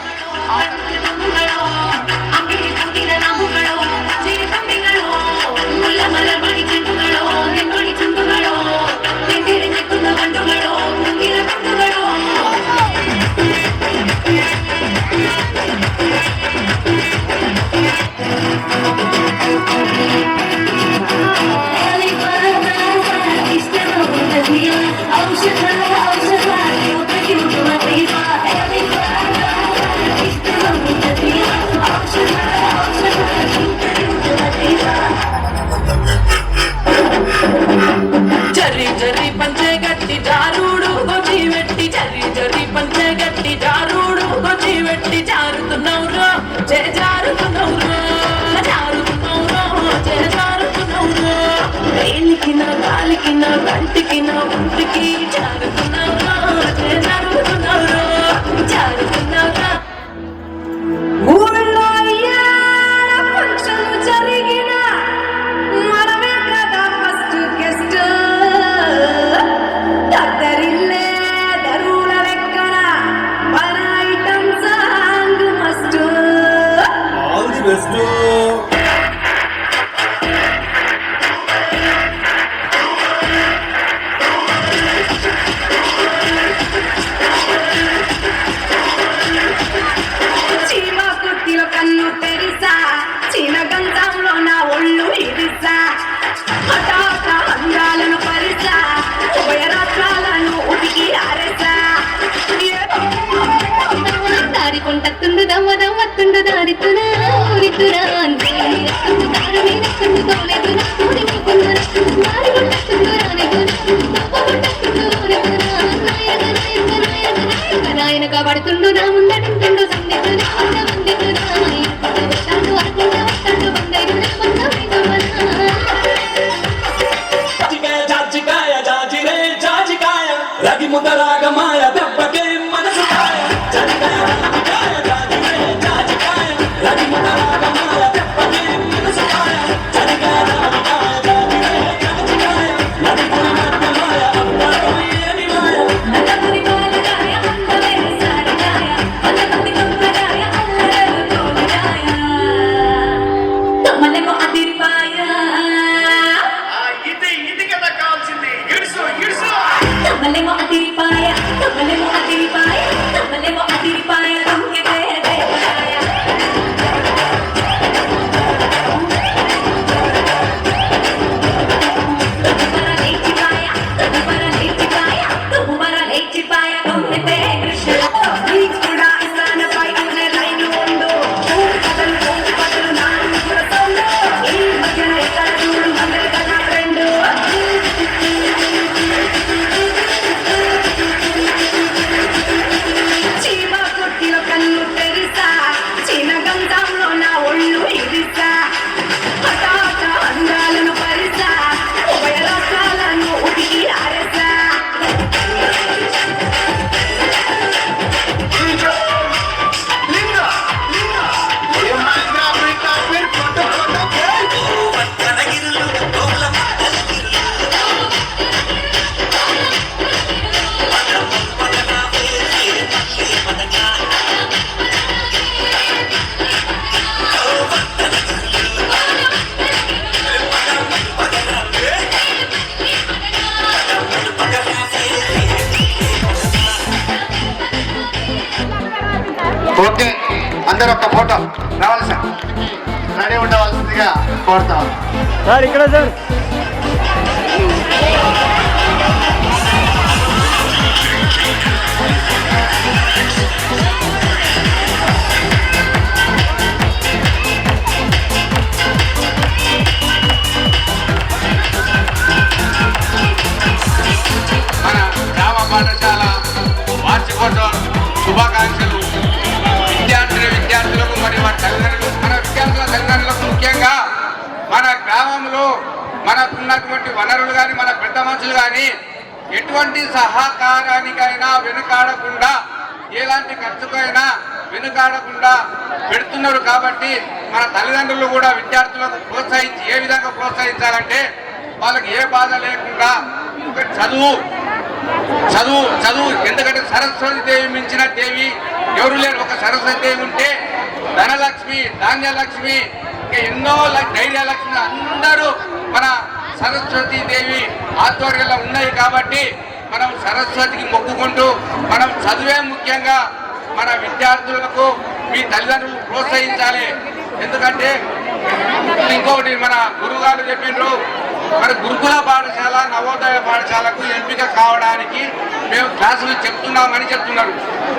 పడుతుండు నా ముందడుంటుండు సందిండు నా ముంద వందిండు నా వస్తాడు అనుకుంటా వస్తాడు బంగారు నా ముంద జాజికాయ జాజిరే జాజికాయ రగి ముదరాగమాయ దెబ్బకే మనసు కాయ జాజికాయ జాజికాయ జాజిరే జాజికాయ రగి ముదరాగమాయ దెబ్బకే మనసు కాయ జాజికాయ జాజికాయ జాజిరే జాజికాయ రగి ముదరాగమాయ అబ్బా ఏమి మాయ నల్లపురి బాలగాయ అందమే సారగాయ అల్లమంది గొప్పగాయ అల్లరలు తోలగాయ తమలెమో అదిరిపాయ ఇది కదా కావాల్సింది. ఇడుసు ఇడుసు. తమలెమో అదిరిపాయ తమలెమో అదిరిపాయ తమలెమో అదిరిపాయ రంగెదే దేవరాయ లేచిపాయ తొమ్మిదే కృష్ణ కూడా ఇస్తానపై అనే లైన్ ఉండు కథలు కథలు నాలుగు సౌండ్ ఈ మధ్యన ఎక్కడ చూడు అందరి కథ రెండు చీమ కొట్టిన కన్ను తెరిసా చిన్న గంధంలో నా ఒళ్ళు ఇరిసా హఠాత్ అందాలను పరిసా ఉభయ రాష్ట్రాలను ఉడికి ఆరేసా ఓకే, అందరూ ఒక ఫోటో రావాలి సార్, రెడీ ఉండవలసిందిగా కోరుతాం. సార్ ఇక్కడ సార్ మన గ్రామ పాఠశాల వార్షికోత్సవం శుభాకాంక్షలు విద్యార్థులకు మరియు వారి తల్లిదండ్రులు, మన విద్యార్థుల తల్లిదండ్రులకు ముఖ్యంగా మన గ్రామంలో మనకున్నటువంటి వనరులు కానీ మన పెద్ద మనుషులు కానీ ఎటువంటి సహకారానికైనా వెనుకాడకుండా ఎలాంటి ఖర్చుకైనా వెనుకాడకుండా పెడుతున్నారు. కాబట్టి మన తల్లిదండ్రులు కూడా విద్యార్థులకు ప్రోత్సహించి ఏ విధంగా ప్రోత్సహించాలంటే వాళ్ళకి ఏ బాధ లేకుండా చదువు చదువు చదువు ఎందుకంటే సరస్వతి దేవి మించిన దేవి ఎవరు లేరు. ఒక సరస్వతి దేవి ఉంటే ధనలక్ష్మి, ధాన్యలక్ష్మి, ఇంకా ఎన్నో ధైర్యలక్ష్మి అందరూ మన సరస్వతి దేవి ఆధ్వర్యంలో ఉన్నాయి. కాబట్టి మనం సరస్వతికి మొక్కుకుంటూ మనం చదువే ముఖ్యంగా మన విద్యార్థులకు మీ తల్లిదండ్రులు ప్రోత్సహించాలి. ఎందుకంటే ఇంకొకటి మన గురుగారు చెప్పిండ్రు, మరి గురుకుల పాఠశాల నవోదయ పాఠశాలకు ఎంపిక కావడానికి మేము క్లాసులు చెప్తున్నామని చెప్తున్నారు.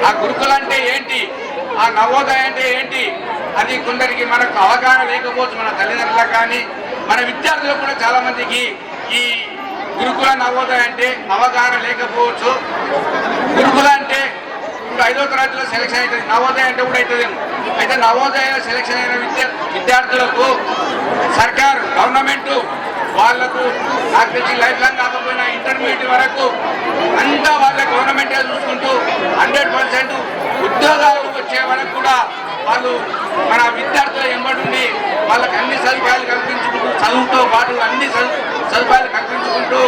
ఆ గురుకుల అంటే ఏంటి, ఆ నవోదయ అంటే ఏంటి అది కొందరికి మనకు అవగాహన లేకపోవచ్చు. మన తల్లిదండ్రులకు కానీ మన విద్యార్థులకు కూడా చాలా మందికి ఈ గురుకుల నవోదయ అంటే అవగాహన లేకపోవచ్చు. గురుకుల అంటే ఇప్పుడు 5వ తరగతిలో సెలక్షన్ అవుతుంది, నవోదయ అంటే కూడా అవుతుంది. అయితే నవోదయ సెలక్షన్ అయిన విద్యార్థులకు సర్కారు గవర్నమెంట్ వాళ్లకు నాకు తెలిసి లైఫ్ లాంగ్ కాకపోయినా ఇంటర్మీడియట్ వరకు అంతా వాళ్ళ గవర్నమెంటే చూసుకుంటూ 100% ఉద్యోగాలు వచ్చే వరకు కూడా వాళ్ళు మన విద్యార్థుల ఎంబడి వాళ్ళకి అన్ని సదుపాయాలు కల్పించుకుంటూ చదువుతో పాటు అన్ని సదుపాయాలు కల్పించుకుంటూ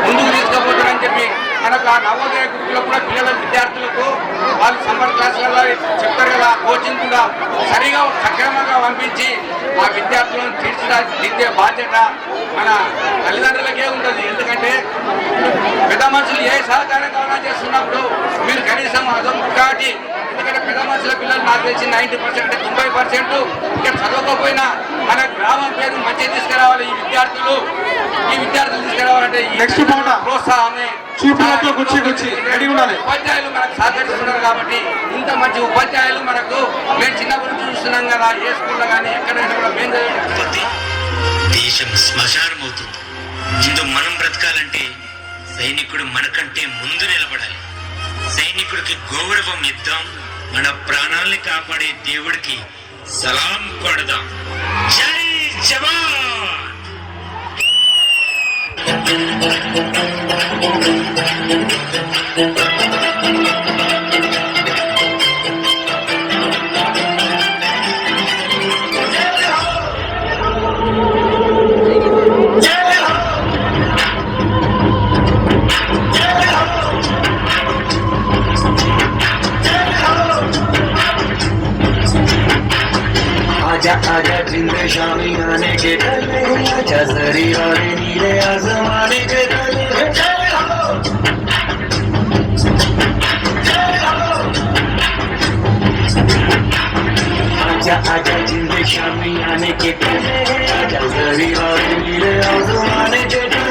ముందుకు తీసుకుపోతారని చెప్పి మనకు ఆ నవోదయ గ్రూపులో కూడా పిల్లల విద్యార్థులకు వాళ్ళు సమ్మర్ క్లాసులలో చెప్తారు కదా, కోచింగ్ కూడా సరిగా సక్రమంగా పంపించి ఆ విద్యార్థులను తీర్చిదిద్దే బాధ్యత మన తల్లిదండ్రులకే ఉంటుంది. ఎందుకంటే పెద్ద మనుషులు ఏ సహకారం కావాలని చేస్తున్నప్పుడు మీరు కనీసం అదొకటి, ఎందుకంటే పెద్ద మనుషుల పిల్లలు నాకు తెలిసి 90% అంటే 90% ఇక్కడ చదవకపోయినా మన గ్రామం పేరు మంచిగా తీసుకురావాలి. ఈ విద్యార్థులు తీసుకురావాలంటే ప్రోత్సాహమే ఉపాధ్యాయులు మనకు సహకరిస్తున్నారు. కాబట్టి ఇంత మంచి ఉపాధ్యాయులు మనకు మేము చిన్నప్పటి నుంచి చూస్తున్నాం కదా, ఏ స్కూల్లో కానీ ఎక్కడైనా కూడా మేము దేశం శ్మశానం అవుతుంది. ఇందు మనం బ్రతకాలంటే సైనికుడు మనకంటే ముందు నిలబడాలి. సైనికుడికి గౌరవం ఇద్దాం, మన ప్రాణాల్ని కాపాడే దేవుడికి సలాం కొడదాం. జై జవాన్. आजा आजा जिंद शामी आने के डले, आजा जरी वाले नीले आसमाने के डले। आजा आजा जिंद शामी आने के डले, आजा जरी वाले नीले आसमाने के डले।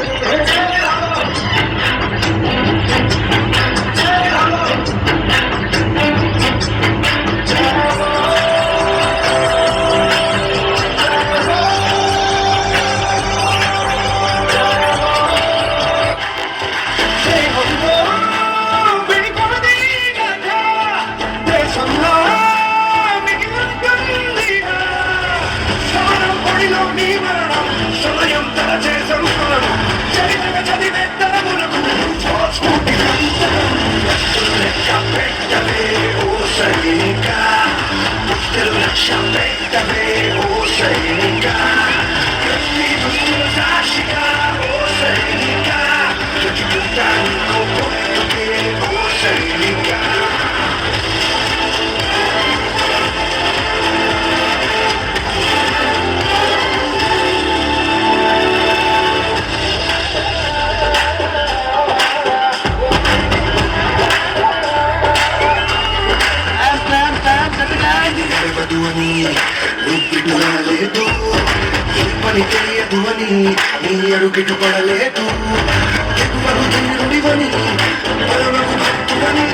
పని తెలియదు అని నీ అడుగిటు పడలేదు, ఎగువరు తీరుడివని పరులకు భక్తువని.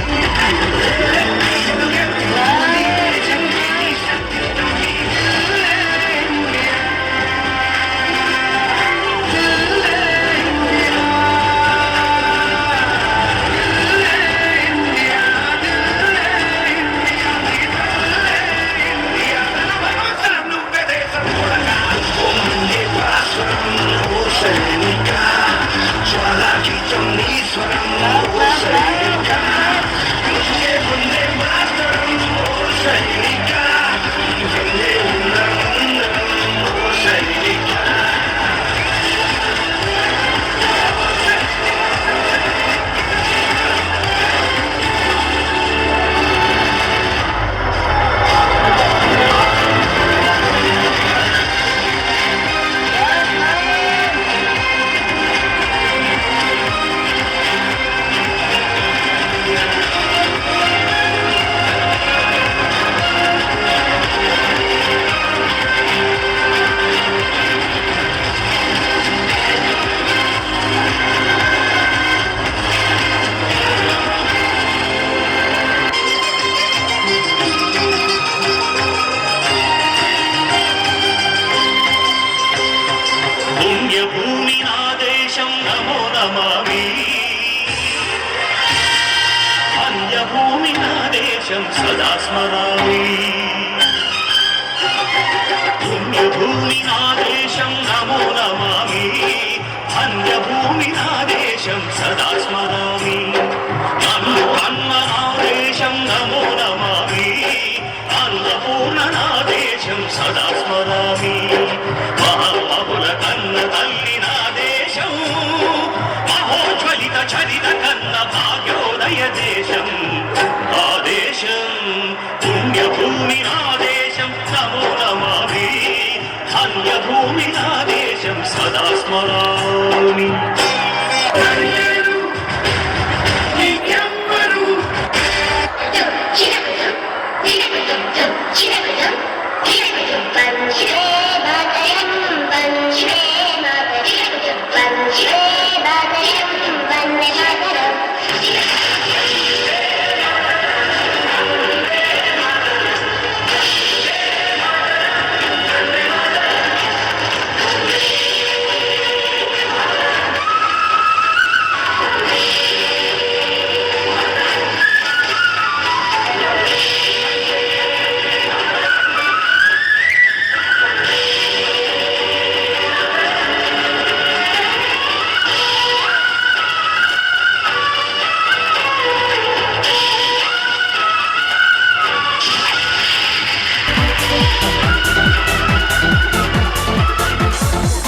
సదా స్మరామి పుణ్యభూమి నా దేశం నమో నమామి, అన్యభూమి నా దేశం సదా స్మరామి. అన్న నా దేశం నమో నమామి, అన్నపూర్ణ నా దేశం సదా స్మరామి. మహామహుల కన్న తల్లి నా దేశం, మహోజ్వలిత చరిత కన్న భాగ్యోదయ దేశం. పుణ్యభూమి నా దేశం నమో నమామి, ధన్యభూమి నా దేశం సదా స్మరామి.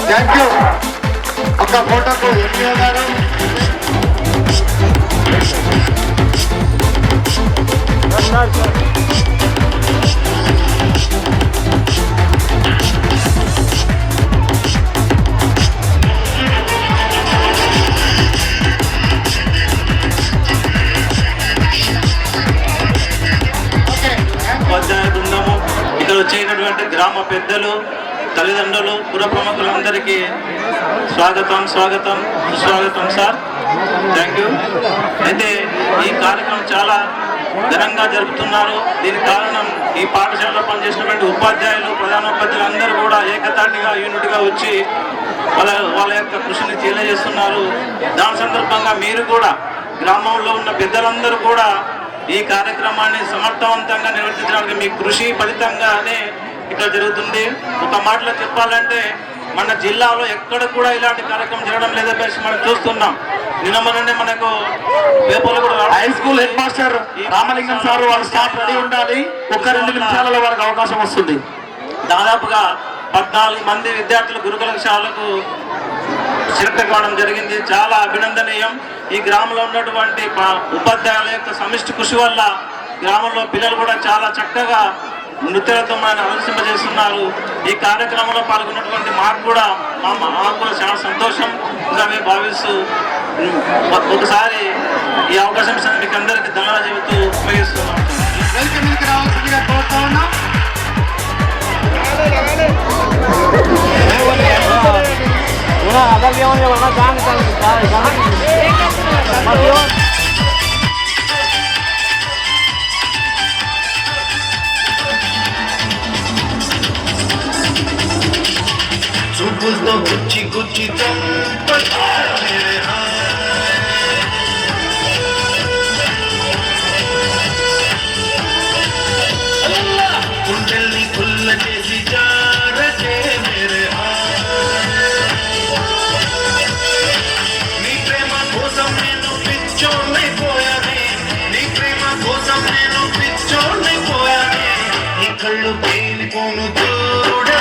Thank you. ఒక ఫోటోకు ఎంఈఓ గారు. ఉపాధ్యాయ బృందము, ఇక్కడ వచ్చేటటువంటి గ్రామ పెద్దలు, తల్లిదండ్రులు, పుర ప్రముఖులందరికీ స్వాగతం సుస్వాగతం సార్. Thank you. అయితే ఈ కార్యక్రమం చాలా ఘనంగా జరుపుతున్నారు. దీనికి కారణం ఈ పాఠశాలలో పనిచేసినటువంటి ఉపాధ్యాయులు, ప్రధానోపాధ్యాయులు అందరూ కూడా ఏకతాటిగా యూనిట్గా వచ్చి వాళ్ళ యొక్క కృషిని తెలియజేస్తున్నారు. దాని సందర్భంగా మీరు కూడా గ్రామంలో ఉన్న పెద్దలందరూ కూడా ఈ కార్యక్రమాన్ని సమర్థవంతంగా నిర్వర్తించడానికి మీ కృషి ఫలితంగానే ఇక్కడ జరుగుతుంది. ఒక మాటలో చెప్పాలంటే మన జిల్లాలో ఎక్కడ కూడా ఇలాంటి కార్యక్రమం జరగడం లేదని మనం చూస్తున్నాం. నిన్న మొన్ననే మనకు పేపర్లు కూడా high school head master Ramalingam sir వాళ్ళ స్టాఫ్ రెడీ ఉండాలి. ఒక 2 నిమిషాలలో వారికి అవకాశం వస్తుంది. దాదాపుగా 14 మంది విద్యార్థులు గురుకుల శాలకు సెలెక్ట్ కావడం జరిగింది. చాలా అభినందనీయం. ఈ గ్రామంలో ఉన్నటువంటి ఉపాధ్యాయుల యొక్క సమిష్టి కృషి వల్ల గ్రామంలో పిల్లలు కూడా చాలా చక్కగా నృత్యాలతో మనం ఆలోచింపజేస్తున్నారు. ఈ కార్యక్రమంలో పాల్గొన్నటువంటి మాకు కూడా చాలా సంతోషం మేము భావిస్తూ ఒకసారి ఈ అవకాశం మీకు అందరికీ ధన్యవాదాలు చెబుతూ ఉపయోగిస్తున్నాం. చూపులతో గుచ్చి గుండెల్ని కుల్ల చేసి జారకే మేరే నీ ప్రేమ కోసం నేను పిచ్చోనైపోయానే, నీ ప్రేమ కోసం నేను పిచ్చోనైపోయానే, నీ కళ్ళు పేలిపోను చూడకే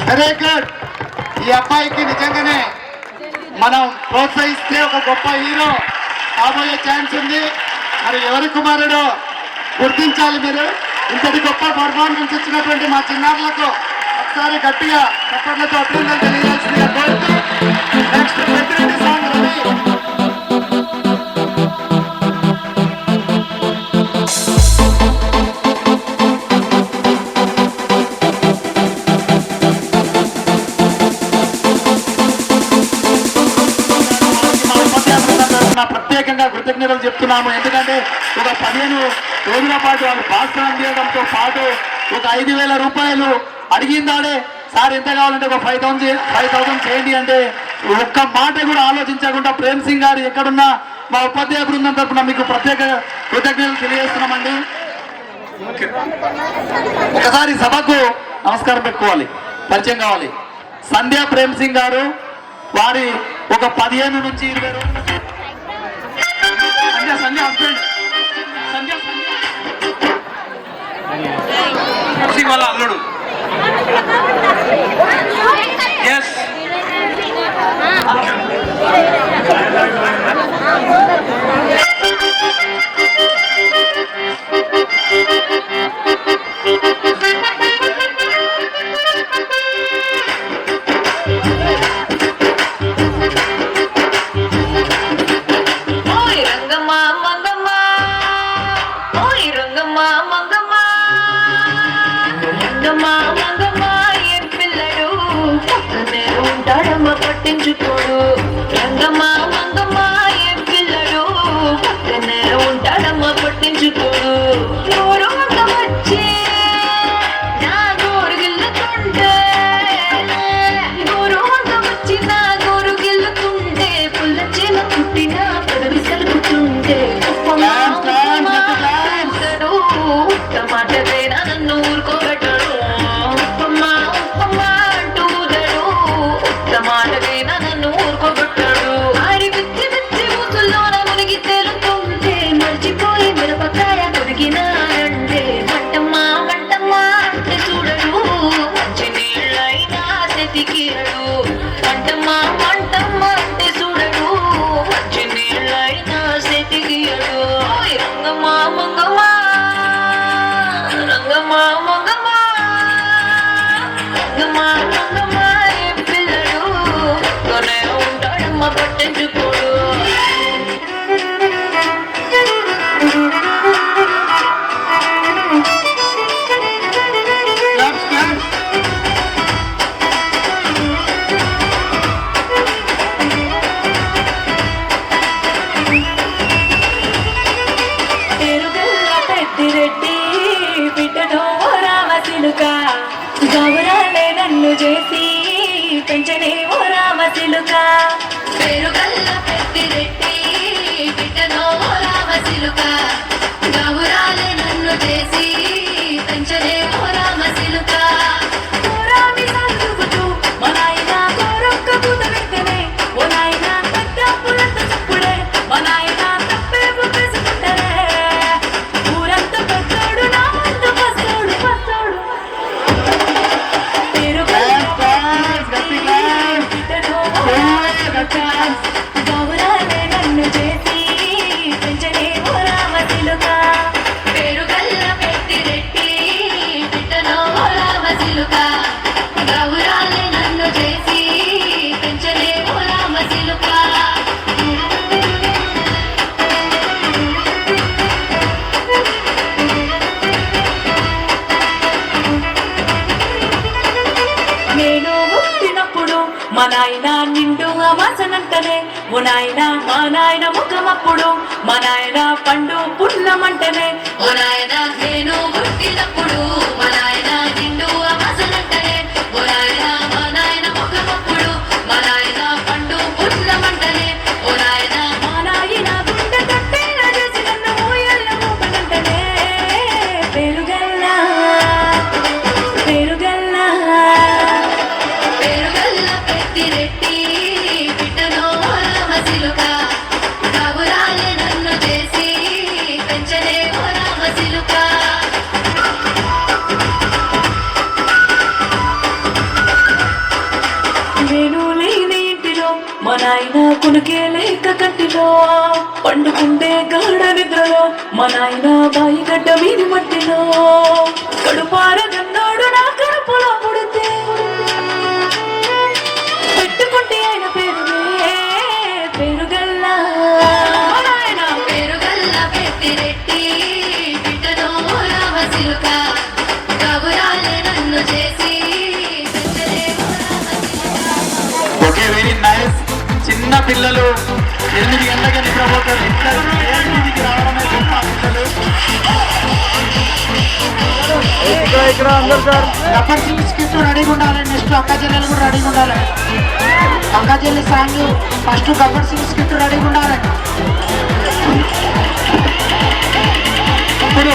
వెరీ గుడ్. ఈ అబ్బాయికి నిజంగానే మనం ప్రోత్సహిస్తే ఒక గొప్ప హీరో కాబోయే ఛాన్స్ ఉంది. మరి ఎవరి కుమారుడు గుర్తించాలి మీరు. ఇంతటి గొప్ప పర్ఫార్మెన్స్ ఇచ్చినటువంటి మా చిన్నారులకు ఒకసారి గట్టిగా చప్పట్లతో అభినందనలు తెలియజేసిందిగా కోరుతూ నెక్స్ట్ పెద్దిరెడ్డి సాంగ్ రవి. ప్రత్యేకంగా కృతజ్ఞతలు చెప్తున్నాము. ఎందుకంటే ఒక 15 రోజుల పాటు వాళ్ళు భాస్కరం చేయడంతో పాటు ఒక 5,000 రూపాయలు అడిగిందాడే సార్ ఎంత కావాలంటే ఒక 5,000 చేయండి అంటే ఒక్క మాట కూడా ఆలోచించకుండా ప్రేమ్ సింగ్ గారు ఎక్కడున్నా మా ఉపాధ్యాయ బృందం తరఫున మీకు ప్రత్యేక కృతజ్ఞతలు తెలియజేస్తున్నామండి. ఒకసారి సభకు నమస్కారం పెట్టుకోవాలి, పరిచయం కావాలి. సంధ్యా ప్రేమ్ సింగ్ గారు, వారి ఒక 15 నుంచి 20 రోజులు సంధ్య హస్బెండ్ సంధ్య వాళ్ళ అల్లుడు. ఎస్ పట్టించుకోడు రంగమ్మా మంగమ్మా ఏం పిల్లడు పక్కనే ఉంటాడమ్మా పట్టించుకోడు. నోరు వంక వచ్చి నా గోరు గిల్లుతుంటే, నోరు వంక వచ్చి నా గోరు గిల్లుతుంటే, పుల్ల చీల పుట్టిన పదవి సలుపుతుంటే టమాటదేనా నన్ను ఊరుకోబెట్టడు. ఉప్పమ్మా ఉప్పమ్మా అంటూ ఊదడు. టమాటదేనా నన్ను ఊరుకోబెట్టాడు. ఆడి విచ్చి విచ్చి ఊసుల్లోన మునిగి తేలుతుంటే మర్చిపోయి మిరపకాయ కొరికినారంటే మంటమ్మా మంటమ్మా అంటే చూడడు. మంచి నీళ్ళైనా సెతికియడు. మంటమ్మా మంటమ్మా అంటే చూడడు. మంచి నీళ్ళైనా సెతికియడు. రంగమ్మా మంగమ్మా రంగమ్మా మంగమ్మా రంగమ్మా మంగమ్మా ఏం పిల్లడు కొనే ఉంటాడమ్మా పట్టించుకోడు. పేరుగల్ల పెద్దిరెడ్డి బిడ్డను రామసిలుక గౌరాలే నన్ను చేసి పెంచనే ఓ రామసిలుక. పేరుగల్ల పెద్దిరెడ్డి బిడ్డను రామసిలుక గౌరాలే నన్ను చేసి పెంచనే ఓ రామసిలుక. కోరామి సందుకుతూ మా నాయన కోరొక్క పూత వెంటనే ఓ నాయన పెద్దాపులంత చప్పుడే మా నాయన తప్పే ఒప్పేసుకుంటారే. ఊరంతా పెద్దోడు నా ముందు పసోడు పసోడు. గౌరాలే నన్ను చేసి పెంచనే ఓ రామసిలుక. పేరుగల్ల పెద్దిరెడ్డి బిడ్డను ఓ రామసిలుక గౌరాలే నన్ను చేసి పెంచనే ఓ రామసిలుక. నేను పుట్టినప్పుడు మా నాయన నిండు అమాసనంటనే ఓ నాయన మా నాయన ముఖమప్పుడు మా నాయన పండు పున్నమంటనే ఓ నాయన. నేను పుట్టినప్పుడు మా నాయన నిండు అమాసనంటనే ఓ నాయన మా నాయన ముఖమప్పుడు మా నాయన పండు పున్నమంటనే ఓ నాయన. మా నాయన గుండె తట్టేలా చేసి నన్ను ఊయల్ల మూపనంటనే. పేరుగల్ల పేరుగల్ల పేరుగల్ల పెట్టిరెట్టి బిడ్డనో రామసిలుక కబురాలే నన్ను చేసి పెంచలే ఓ రామసిలుక నేను లేని ఇంటిలో మా నాయన కునుకే లేక కంటిలో పండుకుంటే గాఢ నిద్రలో మా నాయన బాయి గడ్డ మీది మట్టిలో కడుపార గన్నాడు నా కడుపులో పుడితే పెట్టుకుంటే ఆయన పేరుగల్లా ఆయన పేరుగల్లా పెట్టిరెట్టి బిడ్డనో రామసిలుక కబురాలే నన్ను చేసి ఓకే, వెరీ నైస్. చిన్న పిల్లలు 8 గంటలకి నిద్రపోతారు. ఇద్దరు 8కి రావడమే గొప్ప పిల్లలు. ఇక్కడ అందరు సార్ గబ్బర్ సింగ్ స్కిట్ రెడీగా ఉండాలి. నెక్స్ట్ అక్క చెల్లెలు కూడా రెడీగా ఉండాలి. అక్క చెల్లి song first Gabbar Singh skit రెడీగా ఉండాలి. ఇప్పుడు